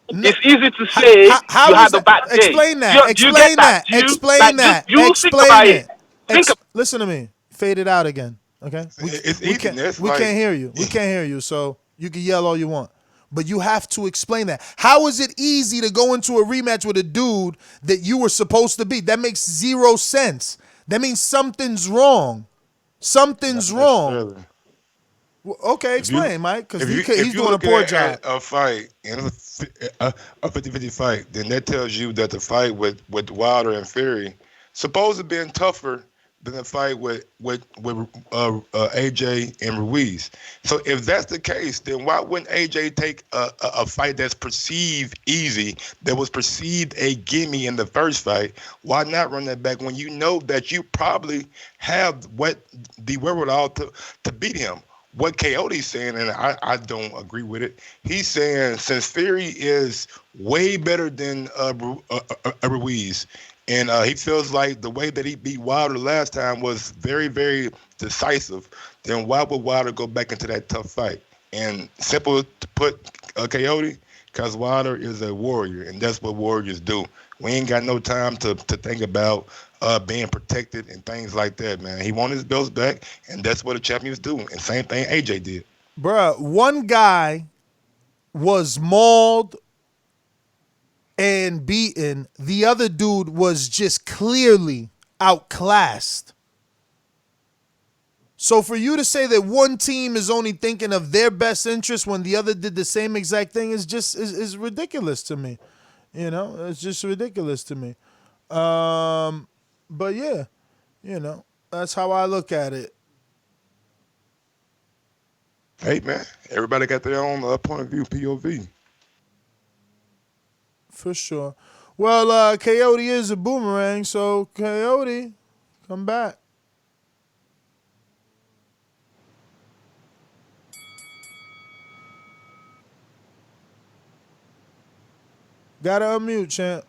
It's easy to say How you is had a that? bad day. Explain that. Do you get Explain that? that. Do you Explain that. you think about Explain it? it. Listen to me. Fade it out again. Okay. It's easy. That's We like, can't hear you. We can't hear you. So you can yell all you want, but you have to explain that. How is it easy to go into a rematch with a dude that you were supposed to beat? That makes zero sense. That means something's wrong. Something's wrong. Okay, explain, Mike, because he's doing a poor job. At a fight, a 50-50 fight, then that tells you that the fight with Wilder and Fury supposed to be tougher than the fight with AJ and Ruiz. So if that's the case, then why wouldn't AJ take a fight that's perceived easy, that was perceived a gimme in the first fight? Why not run that back when you know that you probably have the wherewithal to beat him? What Coyote's saying, and I don't agree with it, he's saying since Fury is way better than Ruiz, and he feels like the way that he beat Wilder last time was very, very decisive, then why would Wilder go back into that tough fight? And simple to put, Coyote, because Wilder is a warrior, and that's what warriors do. We ain't got no time to think about being protected and things like that, man. He wanted his belts back, and that's what the champions do. And same thing AJ did. Bruh, one guy was mauled and beaten. The other dude was just clearly outclassed. So for you to say that one team is only thinking of their best interest when the other did the same exact thing is ridiculous to me. It's just ridiculous to me. But yeah, that's how I look at it. Hey, man, everybody got their own point of view, POV. For sure. Well, Coyote is a boomerang, so Coyote, come back. Gotta unmute, champ.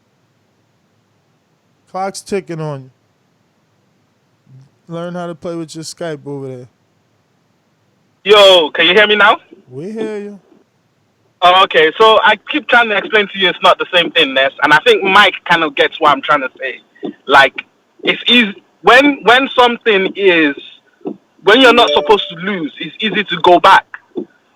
Clock's ticking on you. Learn how to play with your Skype over there. Yo, can you hear me now? We hear you. Oh, okay, so I keep trying to explain to you it's not the same thing, Ness, and I think Mike kind of gets what I'm trying to say. Like, it's easy when something is when you're not supposed to lose, it's easy to go back.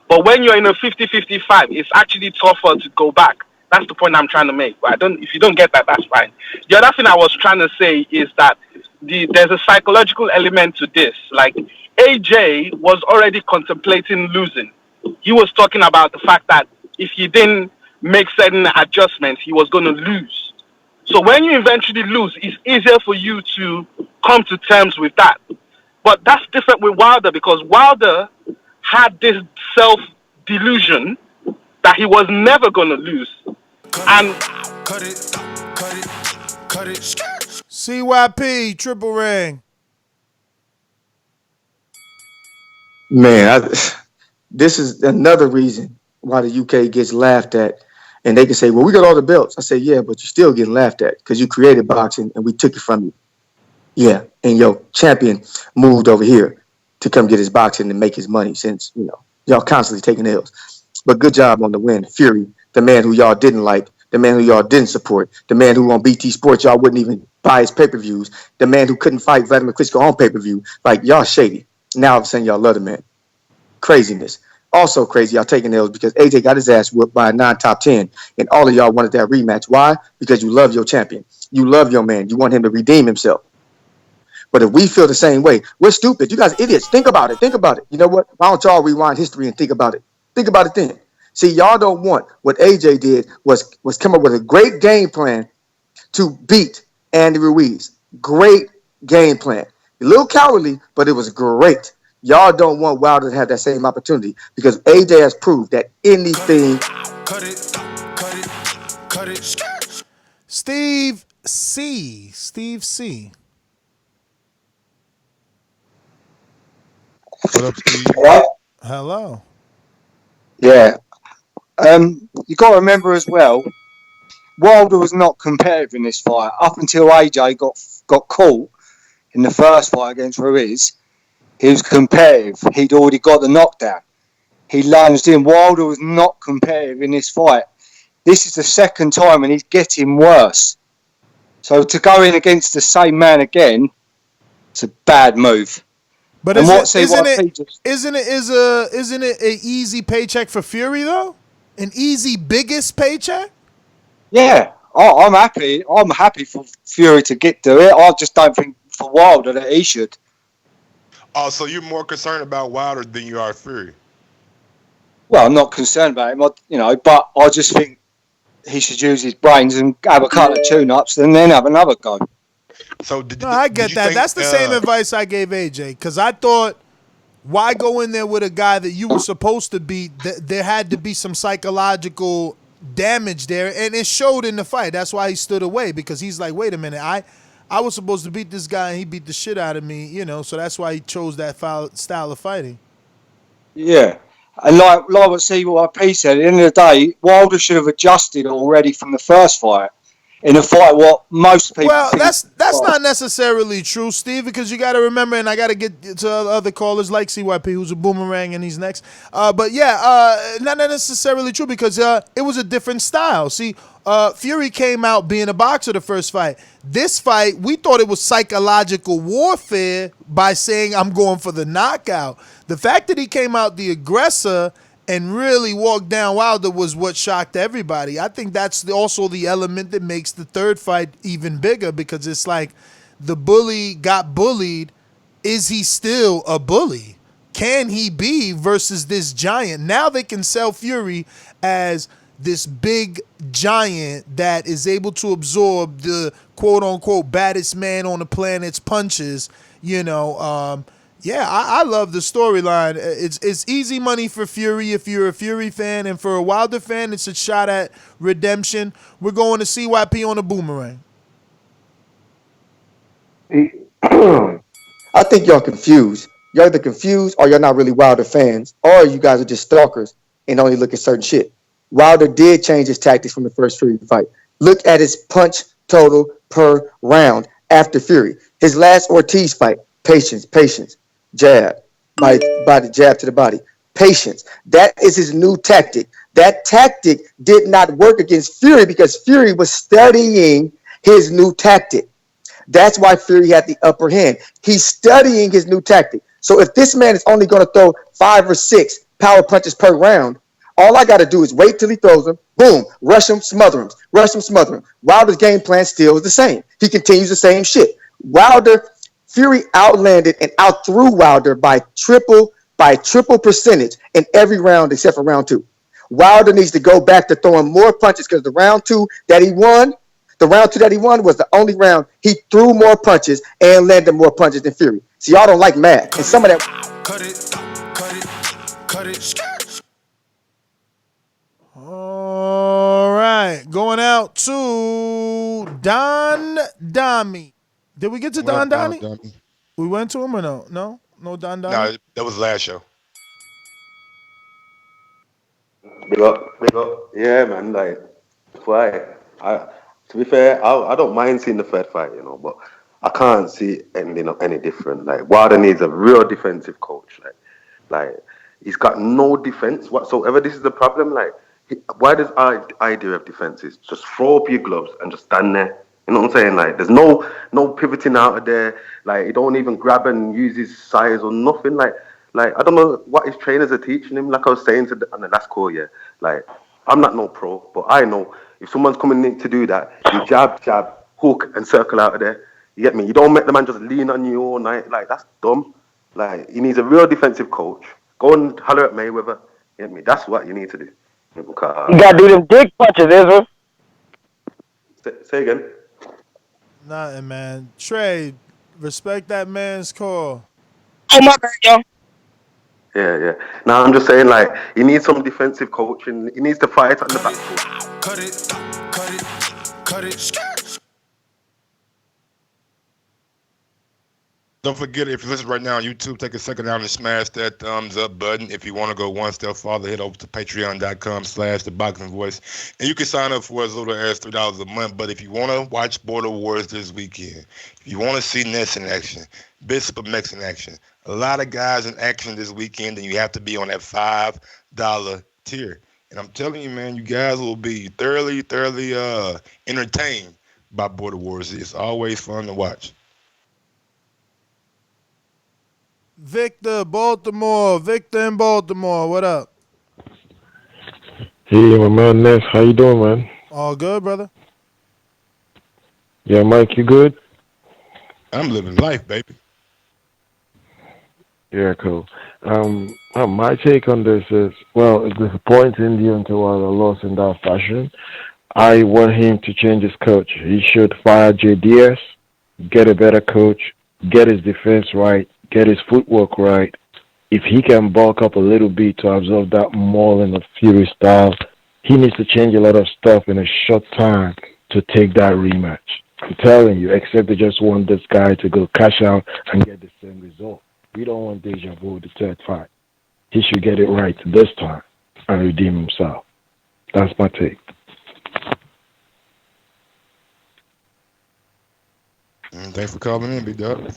But when you're in a 50-50 fight, it's actually tougher to go back. That's the point I'm trying to make. But if you don't get that, that's fine. The other thing I was trying to say is that there's a psychological element to this. Like, AJ was already contemplating losing. He was talking about the fact that if he didn't make certain adjustments, he was going to lose. So when you eventually lose, it's easier for you to come to terms with that. But that's different with Wilder, because Wilder had this self-delusion that he was never going to lose. And cut it. CYP, triple ring. Man, this is another reason why the UK gets laughed at. And they can say, well, we got all the belts. I say, yeah, but you're still getting laughed at because you created boxing and we took it from you. Yeah, and your champion moved over here to come get his boxing and make his money since, y'all constantly taking L's. But good job on the win. Fury, the man who y'all didn't like, the man who y'all didn't support, the man who on BT Sports y'all wouldn't even buy his pay-per-views, the man who couldn't fight Vladimir Klitschko on pay-per-view. Like, y'all shady. Now all of a sudden y'all love the man. Craziness. Also crazy, y'all taking L's because AJ got his ass whooped by a non-top 10, and all of y'all wanted that rematch. Why? Because you love your champion. You love your man. You want him to redeem himself. But if we feel the same way, we're stupid. You guys are idiots. Think about it. Think about it. You know what? Why don't y'all rewind history and think about it? Think about it then. See, y'all don't want what AJ did was come up with a great game plan to beat Andy Ruiz. Great game plan. A little cowardly, but it was great. Y'all don't want Wilder to have that same opportunity because AJ has proved that anything. Cut it. Steve C. Steve C. What up, Steve? Hello. Yeah. You got to remember as well, Wilder was not competitive in this fight up until AJ got caught in the first fight against Ruiz. He was competitive. He'd already got the knockdown. He lunged in. Wilder was not competitive in this fight. This is the second time and he's getting worse. So to go in against the same man again, it's a bad move. But and isn't it an easy paycheck for Fury though? An easy biggest paycheck? Yeah, I'm happy. I'm happy for Fury to get to it. I just don't think for Wilder that he should. Oh, so you're more concerned about Wilder than you are Fury? Well, I'm not concerned about him, but I just think he should use his brains and have a couple of tune-ups and then have another go. So I get that. That's the same advice I gave AJ because I thought, why go in there with a guy that you were supposed to beat? There had to be some psychological damage there, and it showed in the fight. That's why he stood away because he's like, wait a minute, I was supposed to beat this guy and he beat the shit out of me, so that's why he chose that style of fighting. Yeah. And like what CYP said, at the end of the day, Wilder should have adjusted already from the first fight. In a fight, what most people think. That's not necessarily true, Steve, because you got to remember, and I got to get to other callers like CYP, who's a boomerang, and he's next. Not necessarily true because it was a different style. See, Fury came out being a boxer the first fight. This fight, we thought it was psychological warfare by saying I'm going for the knockout. The fact that he came out the aggressor and really walked down Wilder was what shocked everybody. I think that's also the element that makes the third fight even bigger because it's like the bully got bullied. Is he still a bully? Can he be versus this giant? Now they can sell Fury as this big giant that is able to absorb the quote-unquote baddest man on the planet's punches, I love the storyline. It's easy money for Fury if you're a Fury fan, and for a Wilder fan, it's a shot at redemption. We're going to CYP on a boomerang. I think y'all confused. Y'all either confused or y'all not really Wilder fans, or you guys are just stalkers and only look at certain shit. Wilder did change his tactics from the first Fury fight. Look at his punch total per round after Fury. His last Ortiz fight, patience, jab, body jab to the body. Patience. That is his new tactic. That tactic did not work against Fury because Fury was studying his new tactic. That's why Fury had the upper hand. He's studying his new tactic. So if this man is only going to throw 5 or 6 power punches per round, all I got to do is wait till he throws them, boom, rush him, smother him. Wilder's game plan still is the same. He continues the same shit. Fury outlanded and outthrew Wilder by triple percentage in every round except for round 2. Wilder needs to go back to throwing more punches because the round two that he won was the only round he threw more punches and landed more punches than Fury. See, y'all don't like math. And some of that. Cut it. All right. Going out to Don Dami. Did we get to Don Donnie? We went to him or no? No Don Donnie? No, that was the last show. Big up. Yeah, man. Like, why? To be fair, I don't mind seeing the third fight, but I can't see it ending up any different. Like, Wilder needs a real defensive coach. Like he's got no defense whatsoever. This is the problem. Like, why does our idea of defense is just throw up your gloves and just stand there? You know what I'm saying? Like, there's no pivoting out of there. Like, he don't even grab and use his size or nothing. Like I don't know what his trainers are teaching him. Like I was saying on the last call, yeah. Like, I'm not no pro, but I know if someone's coming in to do that, you jab, hook, and circle out of there. You get me? You don't make the man just lean on you all night. Like, that's dumb. Like, he needs a real defensive coach. Go and holler at Mayweather. You get me? That's what you need to do. You gotta do them dick punches, Israel. Say again. Nothing, man. Trey, respect that man's call. Oh, my bad, yo. Yeah, yeah. Now I'm just saying, like, he needs some defensive coaching. He needs to fight on the back foot. Cut it, cut it, cut it. Don't forget, if you're listening right now on YouTube, take a second down and smash that thumbs up button. If you want to go one step farther, head over to patreon.com/ThaBoxingVoice. And you can sign up for as little as $3 a month. But if you want to watch Border Wars this weekend, if you want to see Ness in action, Bishop of Mex in action, a lot of guys in action this weekend, then you have to be on that $5 tier. And I'm telling you, man, you guys will be thoroughly entertained by Border Wars. It's always fun to watch. Victor, Baltimore. Victor in Baltimore. What up? Hey, my man Ness, how you doing, man? All good, brother? Yeah, Mike, you good? I'm living life, baby. Yeah, cool. My take on this is, well, it's disappointing Deontay Wilder lost in that fashion. I want him to change his coach. He should fire JDS, get a better coach, get his defense right, get his footwork right. If he can bulk up a little bit to absorb that Marlon of Fury style, he needs to change a lot of stuff in a short time to take that rematch. I'm telling you, except they just want this guy to go cash out and get the same result. We don't want deja vu with the third fight. He should get it right this time and redeem himself. That's my take. Thanks for calling in, big dog.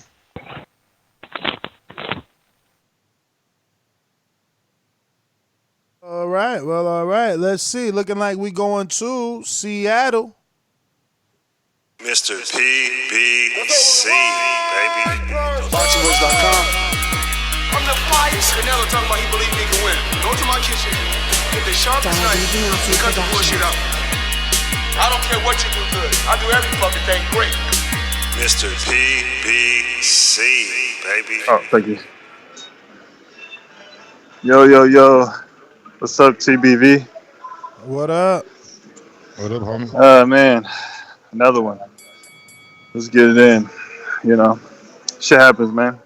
All right. Well, all right. Let's see. Looking like we going to Seattle. Mr. PBC, baby. BoxingVoice.com. I'm the flyest. Canelo talking about he believe he can win. Go to my kitchen, get the sharpest knife, and cut the bullshit out. I don't care what you do good. I do every fucking thing great. Mr. PBC, baby. Oh, thank you. Yo. What's up, TBV? What up? What up, homie? Man, another one. Let's get it in. You know, shit happens, man.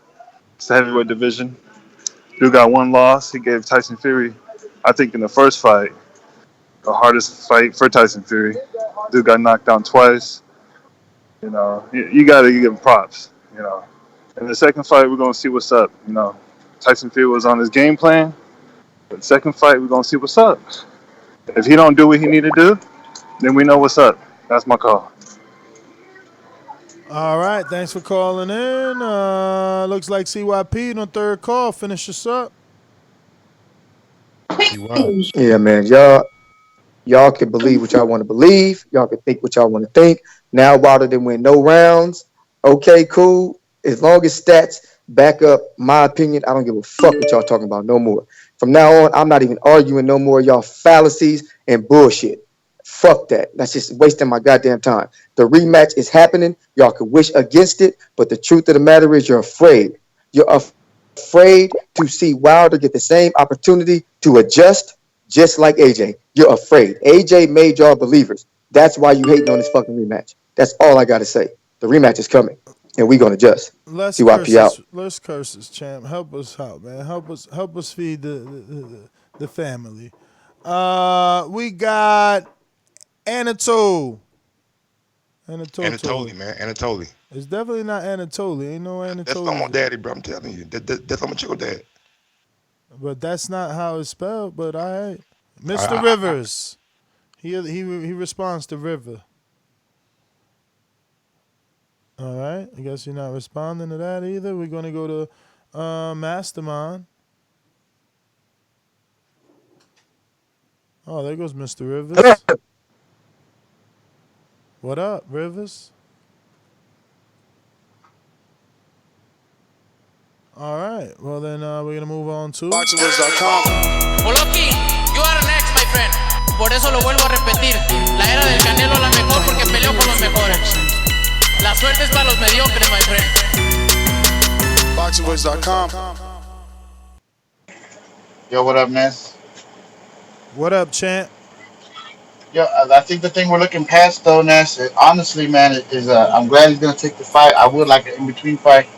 It's the heavyweight division. Dude got one loss. He gave Tyson Fury, I think in the first fight, the hardest fight for Tyson Fury. Dude got knocked down twice. You know, you got to give him props. You know, in the second fight, we're gonna see what's up. You know, Tyson Fury was on his game plan. But the second fight, we're gonna see what's up. If he don't do what he need to do, then we know what's up. That's my call. All right. Thanks for calling in. Looks like CYP on third call. Finish us up. Yeah, man. Y'all can believe what y'all want to believe. Y'all can think what y'all want to think. Now Wilder didn't win no rounds. Okay, cool. As long as stats back up my opinion, I don't give a fuck what y'all talking about no more. From now on, I'm not even arguing no more y'all fallacies and bullshit. Fuck that. That's just wasting my goddamn time. The rematch is happening. Y'all can wish against it, but the truth of the matter is you're afraid. You're afraid to see Wilder get the same opportunity to adjust, just like AJ. You're afraid. AJ made y'all believers. That's why you hating on this fucking rematch. That's all I got to say. The rematch is coming, and we going to adjust. Let's CYP out. Let's curse this, champ. Help us out, man. Help us feed the family. We got Anatole. Anatoly, man. Anatoly. It's definitely not Anatoly. Ain't no Anatoly. That's not my daddy, bro. I'm telling you. That's my chill dad. But that's not how it's spelled. But all right, Mr. Rivers. He responds to River. All right. I guess you're not responding to that either. We're gonna go to Mastermind. Oh, there goes Mr. Rivers. What up, Rivers? All right. Well, then we're going to move on to BoxingVoice.com. Oloki, you are next, my friend. Por eso lo vuelvo a repetir. La era del Canelo es la mejor porque peleó con los mejores. La suerte es para los mediocres, my friend. BoxingVoice.com. Yo, what up, Ness? What up, champ? Yo, I think the thing we're looking past, though, Ness, honestly, man, is I'm glad he's going to take the fight. I would like an in-between fight.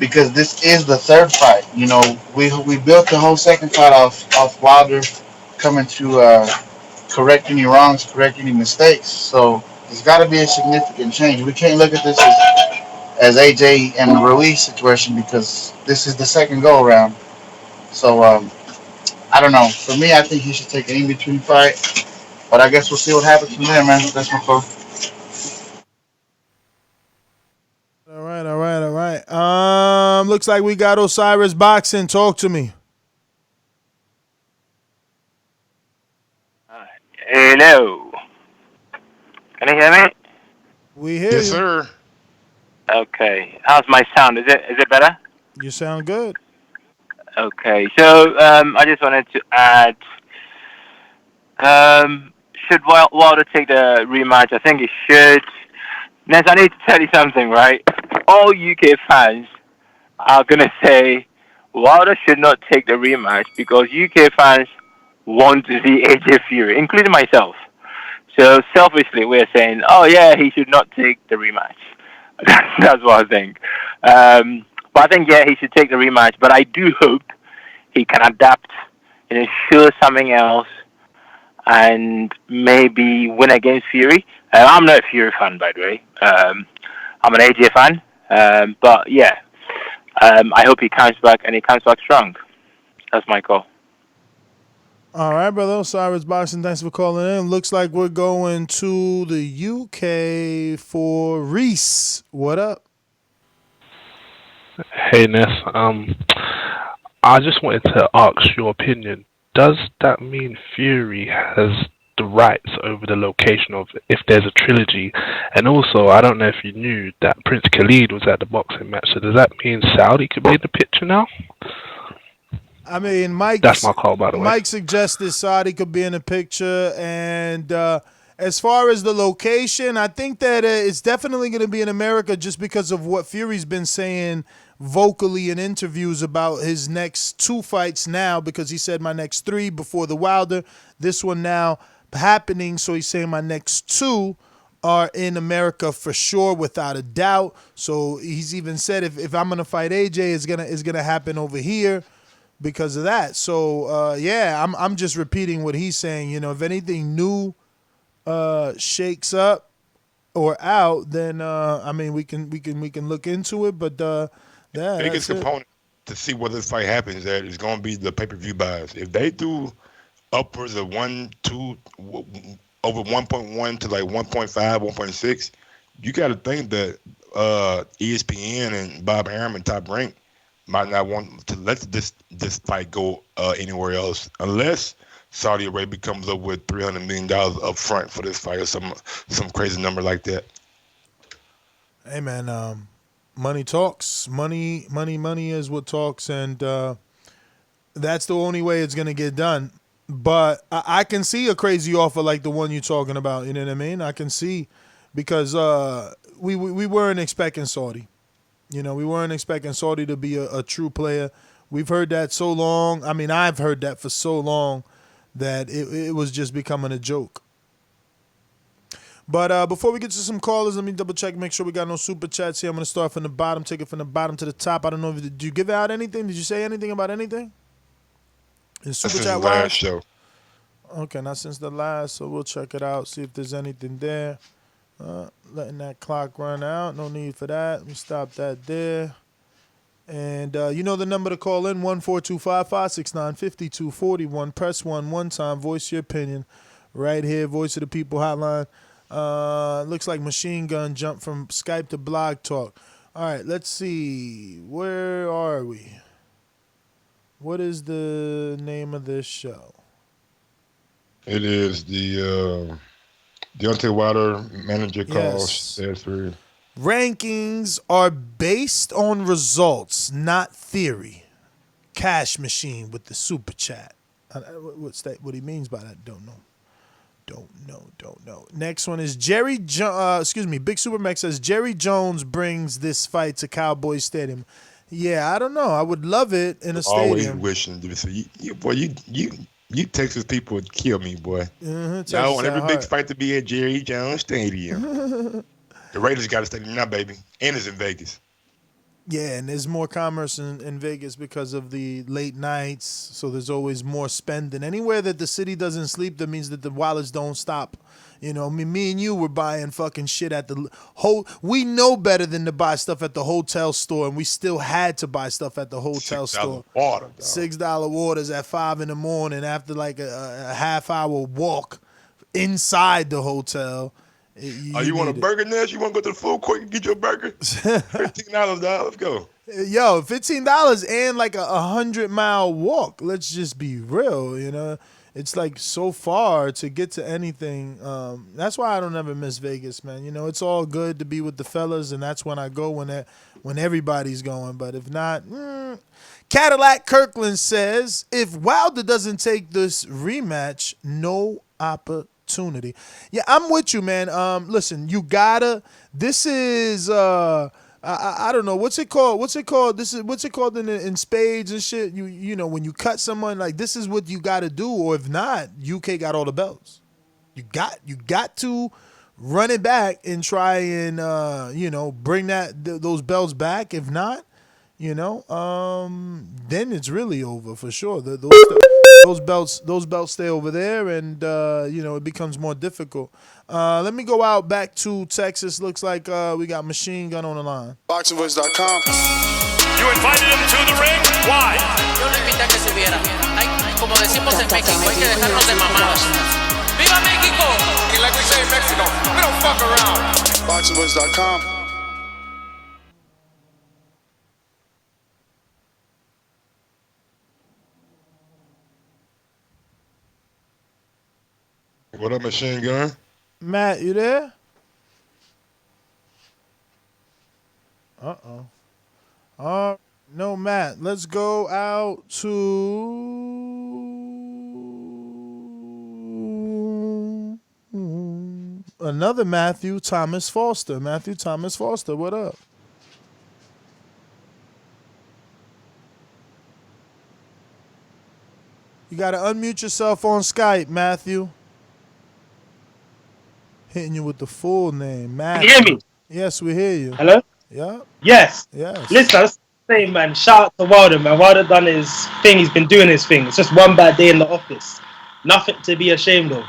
because this is the third fight. You know, we built the whole second fight off Wilder coming to correct any wrongs, correct any mistakes. So there's got to be a significant change. We can't look at this as AJ and Ruiz situation because this is the second go around. So I don't know. For me, I think he should take an in between fight. But I guess we'll see what happens from there, man. That's my call. All right, all right, all right. Looks like we got Osiris Boxing. Talk to me. Hello. Can you hear me? We hear Yes, you. sir. Okay. How's my sound? Is it better? You sound good. Okay. So I just wanted to add. Should Wilder take the rematch? I think he should. Ness, I need to tell you something, right? All UK fans are gonna say Wilder should not take the rematch because UK fans want to see AJ Fury, including myself. So selfishly, we're saying, oh yeah, he should not take the rematch. That's what I think. But I think yeah, he should take the rematch. But I do hope he can adapt and show something else, and maybe win against Fury. I'm not a Fury fan, by the way. I'm an AJ fan. But yeah, I hope he comes back and he comes back strong. That's my call. All right, brother. Osiris Boxing, thanks for calling in. Looks like we're going to the UK for Reese. What up? Hey Ness, I just wanted to ask your opinion. Does that mean Fury has the rights over the location of if there's a trilogy? And also, I don't know if you knew that Prince Khalid was at the boxing match. So does that mean Saudi could be in the picture now? I mean, Mike. That's my call, by the way. Mike suggested Saudi could be in the picture, and as far as the location, I think that it's definitely going to be in America just because of what Fury's been saying vocally in interviews about his next two fights now, because he said my next three before the Wilder, this one now happening, so he's saying my next two are in America for sure, without a doubt. So he's even said if I'm gonna fight AJ, it's gonna happen over here because of that. So yeah, I'm just repeating what he's saying. You know, if anything new shakes up or out, then I mean we can look into it. But yeah, Biggest that's it. component to see whether this fight happens that is going to be the pay-per-view buys. If they do upwards of 1, 2, over 1.1 to like 1.5, 1.6, you got to think that ESPN and Bob Arum and Top Rank might not want to let this fight go anywhere else unless Saudi Arabia comes up with $300 million up front for this fight or some crazy number like that. Hey man, money talks. Money is what talks, and that's the only way it's gonna get done. But I can see a crazy offer like the one you're talking about. You know what I mean? I can see, because we weren't expecting Saudi. You know, we weren't expecting Saudi to be a true player. We've heard that so long. I mean, I've heard that for so long that it was just becoming a joke. But before we get to some callers, let me double check, make sure we got no super chats here. I'm going to start from the bottom, take it from the bottom to the top. I don't know, did you give out anything? Did you say anything about anything? In super Since chat the wise? last show. Okay, not since the last, so we'll check it out, see if there's anything there. Letting that clock run out. No need for that. Let me stop that there. And you know the number to call in, 14255-6950-241. Press 1 time. Voice your opinion right here. Voice of the People hotline. Looks like Machine Gun jumped from Skype to Blog Talk. All right, let's see. Where are we? What is the name of this show? It is the Deontay Wilder manager Yes. calls. Rankings are based on results, not theory. Cash Machine with the super chat. What's that? What he means by that? Don't know. Next one is Big Super Max says Jerry Jones brings this fight to Cowboy Stadium. Yeah, I don't know. I would love it in a Always stadium. wishing to see you Texas people would kill me, boy. Texas Y'all want every at big heart. fight to be at Jerry Jones Stadium. The Raiders got a stadium now, baby, and it's in Vegas. Yeah, and there's more commerce in Vegas because of the late nights. So there's always more spending. Anywhere that the city doesn't sleep, that means that the wallets don't stop. You know, me and you were buying fucking shit at the whole. We know better than to buy stuff at the hotel store, and we still had to buy stuff at the hotel store. Water, dog. $6 waters at 5 in the morning after like a half hour walk inside the hotel. You want a burger, Ness? You want to go to the food court and get your burger? $15, dog. Let's go. Yo, $15 and like a 100-mile walk. Let's just be real, you know. It's like so far to get to anything. That's why I don't ever miss Vegas, man. You know, it's all good to be with the fellas, and that's when I go when everybody's going. But if not, Cadillac Kirkland says if Wilder doesn't take this rematch, no opportunity. Yeah, I'm with you, man. Listen, you gotta. This is I don't know what's it called. What's it called? This is what's it called in spades and shit. You know when you cut someone, like this is what you got to do, or if not, UK got all the belts. You got to run it back and try and bring those belts back. If not, then it's really over for sure. Those belts stay over there, and it becomes more difficult. Let me go out back to Texas. Looks like we got Machine Gun on the line. ThaBoxingvoice.com. You invited him to the ring? Why? Yo lo invité a que subiera. Como decimos en México, hay que dejarnos de mamadas. ¡Viva México! And like we say in Mexico, we don't fuck around. ThaBoxingvoice.com. What up, Machine Gun? Matt, you there? No, Matt. Let's go out to another Matthew Thomas Foster. Matthew Thomas Foster, what up? You got to unmute yourself on Skype, Matthew. Hitting you with the full name, Matthew. Can you hear me? Yes, we hear you. Hello? Yeah. Yes. Yes. Listen, I was saying, man, shout out to Wilder, man. Wilder done his thing. He's been doing his thing. It's just one bad day in the office. Nothing to be ashamed of.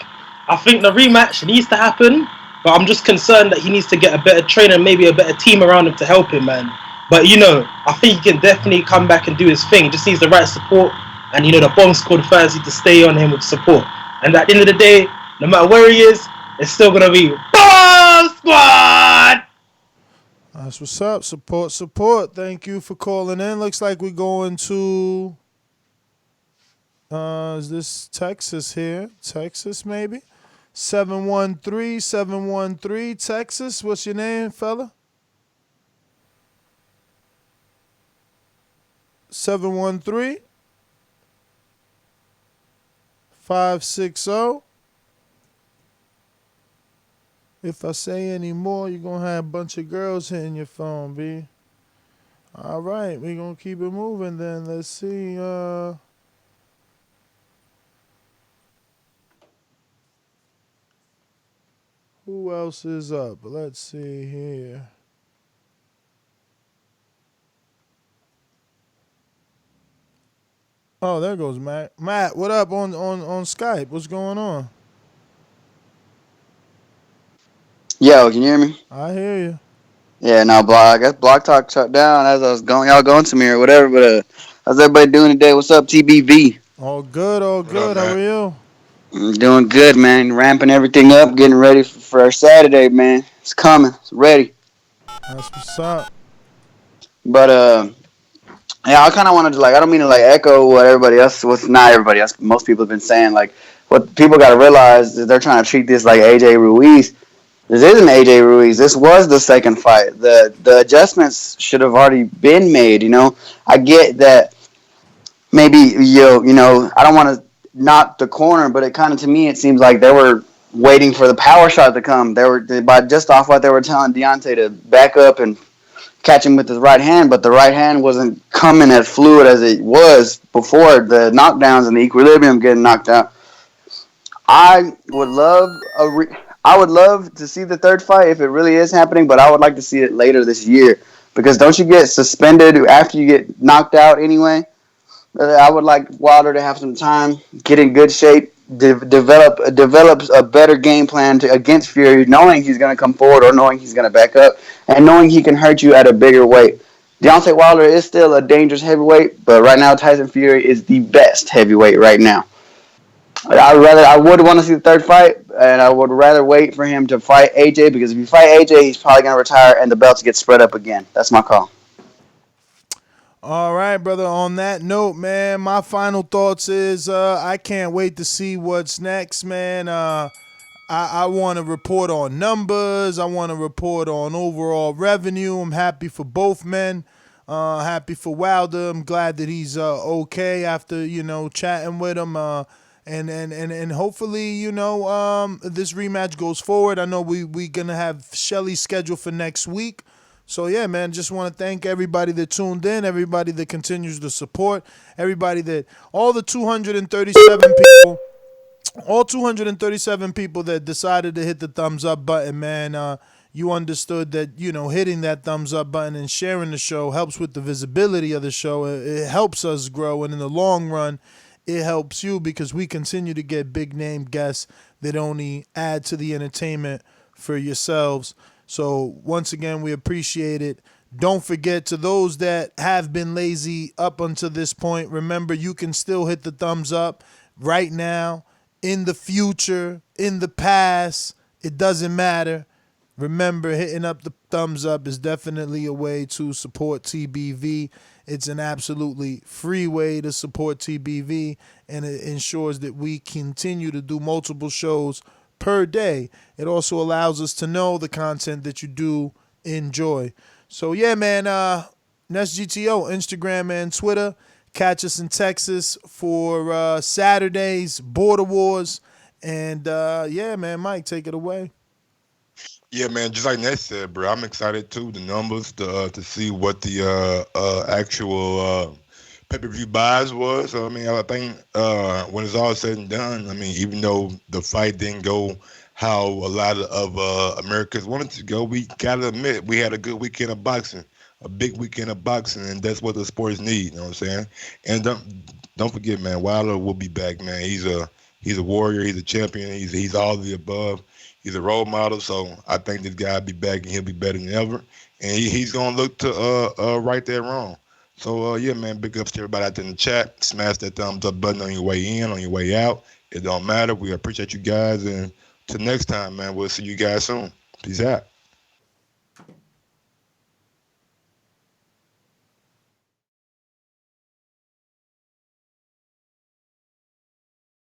I think the rematch needs to happen, but I'm just concerned that he needs to get a better trainer, maybe a better team around him to help him, man. But, I think he can definitely come back and do his thing. He just needs the right support. And, the Bomb Squad fans need to stay on him with support. And at the end of the day, no matter where he is, it's still going to be Bomb Squad! That's what's up. Support. Thank you for calling in. Looks like we're going to is this Texas here? Texas maybe? 713 Texas. What's your name, fella? 713 560. If I say any more, you're going to have a bunch of girls hitting your phone, B. All right, we're going to keep it moving then. Let's see. Who else is up? Let's see here. Oh, there goes Matt. Matt, what up on Skype? What's going on? Yo, can you hear me? I hear you. Yeah, no, I guess Block Talk shut down as I was y'all going to me or whatever, but how's everybody doing today? What's up, TBV? All good. How are you? I'm doing good, man. Ramping everything up, getting ready for our Saturday, man. It's coming. It's ready. That's what's up. But, yeah, I kind of wanted to, I don't mean to, echo what everybody else, not everybody else, but most people have been saying, what people got to realize is they're trying to treat this like AJ Ruiz. This isn't AJ Ruiz. This was the second fight. The adjustments should have already been made, I get that maybe, I don't want to knock the corner, but it kind of, to me, it seems like they were waiting for the power shot to come. Just off what they were telling Deontay to back up and catch him with his right hand, but the right hand wasn't coming as fluid as it was before the knockdowns and the equilibrium getting knocked out. I would love to see the third fight if it really is happening, but I would like to see it later this year Because don't you get suspended after you get knocked out anyway? I would like Wilder to have some time, get in good shape, develop a better game plan against Fury, knowing he's going to come forward or knowing he's going to back up, and knowing he can hurt you at a bigger weight. Deontay Wilder is still a dangerous heavyweight, but right now Tyson Fury is the best heavyweight right now. I would want to see the third fight, and I would rather wait for him to fight AJ, because if you fight AJ, he's probably going to retire and the belts get spread up again. That's my call. All right, brother. On that note, man, my final thoughts is I can't wait to see what's next, man. I want to report on numbers. I want to report on overall revenue. I'm happy for both men. Happy for Wilder. I'm glad that he's okay after chatting with him. And hopefully this rematch goes forward. I know we gonna have Shelly scheduled for next week. So yeah, man, just want to thank everybody that tuned in, everybody that continues to support, all the 237 people. All 237 people that decided to hit the thumbs up button, man, you understood that, hitting that thumbs up button and sharing the show helps with the visibility of the show. It helps us grow, and in the long run, it helps you because we continue to get big name guests that only add to the entertainment for yourselves. So once again, we appreciate it. Don't forget, to those that have been lazy up until this point, remember you can still hit the thumbs up right now, in the future, in the past. It doesn't matter. Remember, hitting up the thumbs up is definitely a way to support TBV. It's an absolutely free way to support TBV, and it ensures that we continue to do multiple shows per day. It also allows us to know the content that you do enjoy. So yeah, man, NestGTO, Instagram and Twitter. Catch us in Texas for Saturday's Border Wars. And yeah, man, Mike, take it away. Yeah, man, just like Ness said, bro, I'm excited too. The numbers to see what the actual pay-per-view buys was. So, I mean, I think when it's all said and done, I mean, even though the fight didn't go how a lot of Americans wanted to go, we gotta admit we had a good weekend of boxing, a big weekend of boxing, and that's what the sports need. You know what I'm saying? And don't forget, man, Wilder will be back, man. He's a warrior. He's a champion. He's all of the above. He's a role model, so I think this guy will be back and he'll be better than ever. And he's gonna look to right that wrong. So yeah, man, big ups to everybody out there in the chat. Smash that thumbs up button on your way in, on your way out. It don't matter. We appreciate you guys, and till next time, man, we'll see you guys soon. Peace out.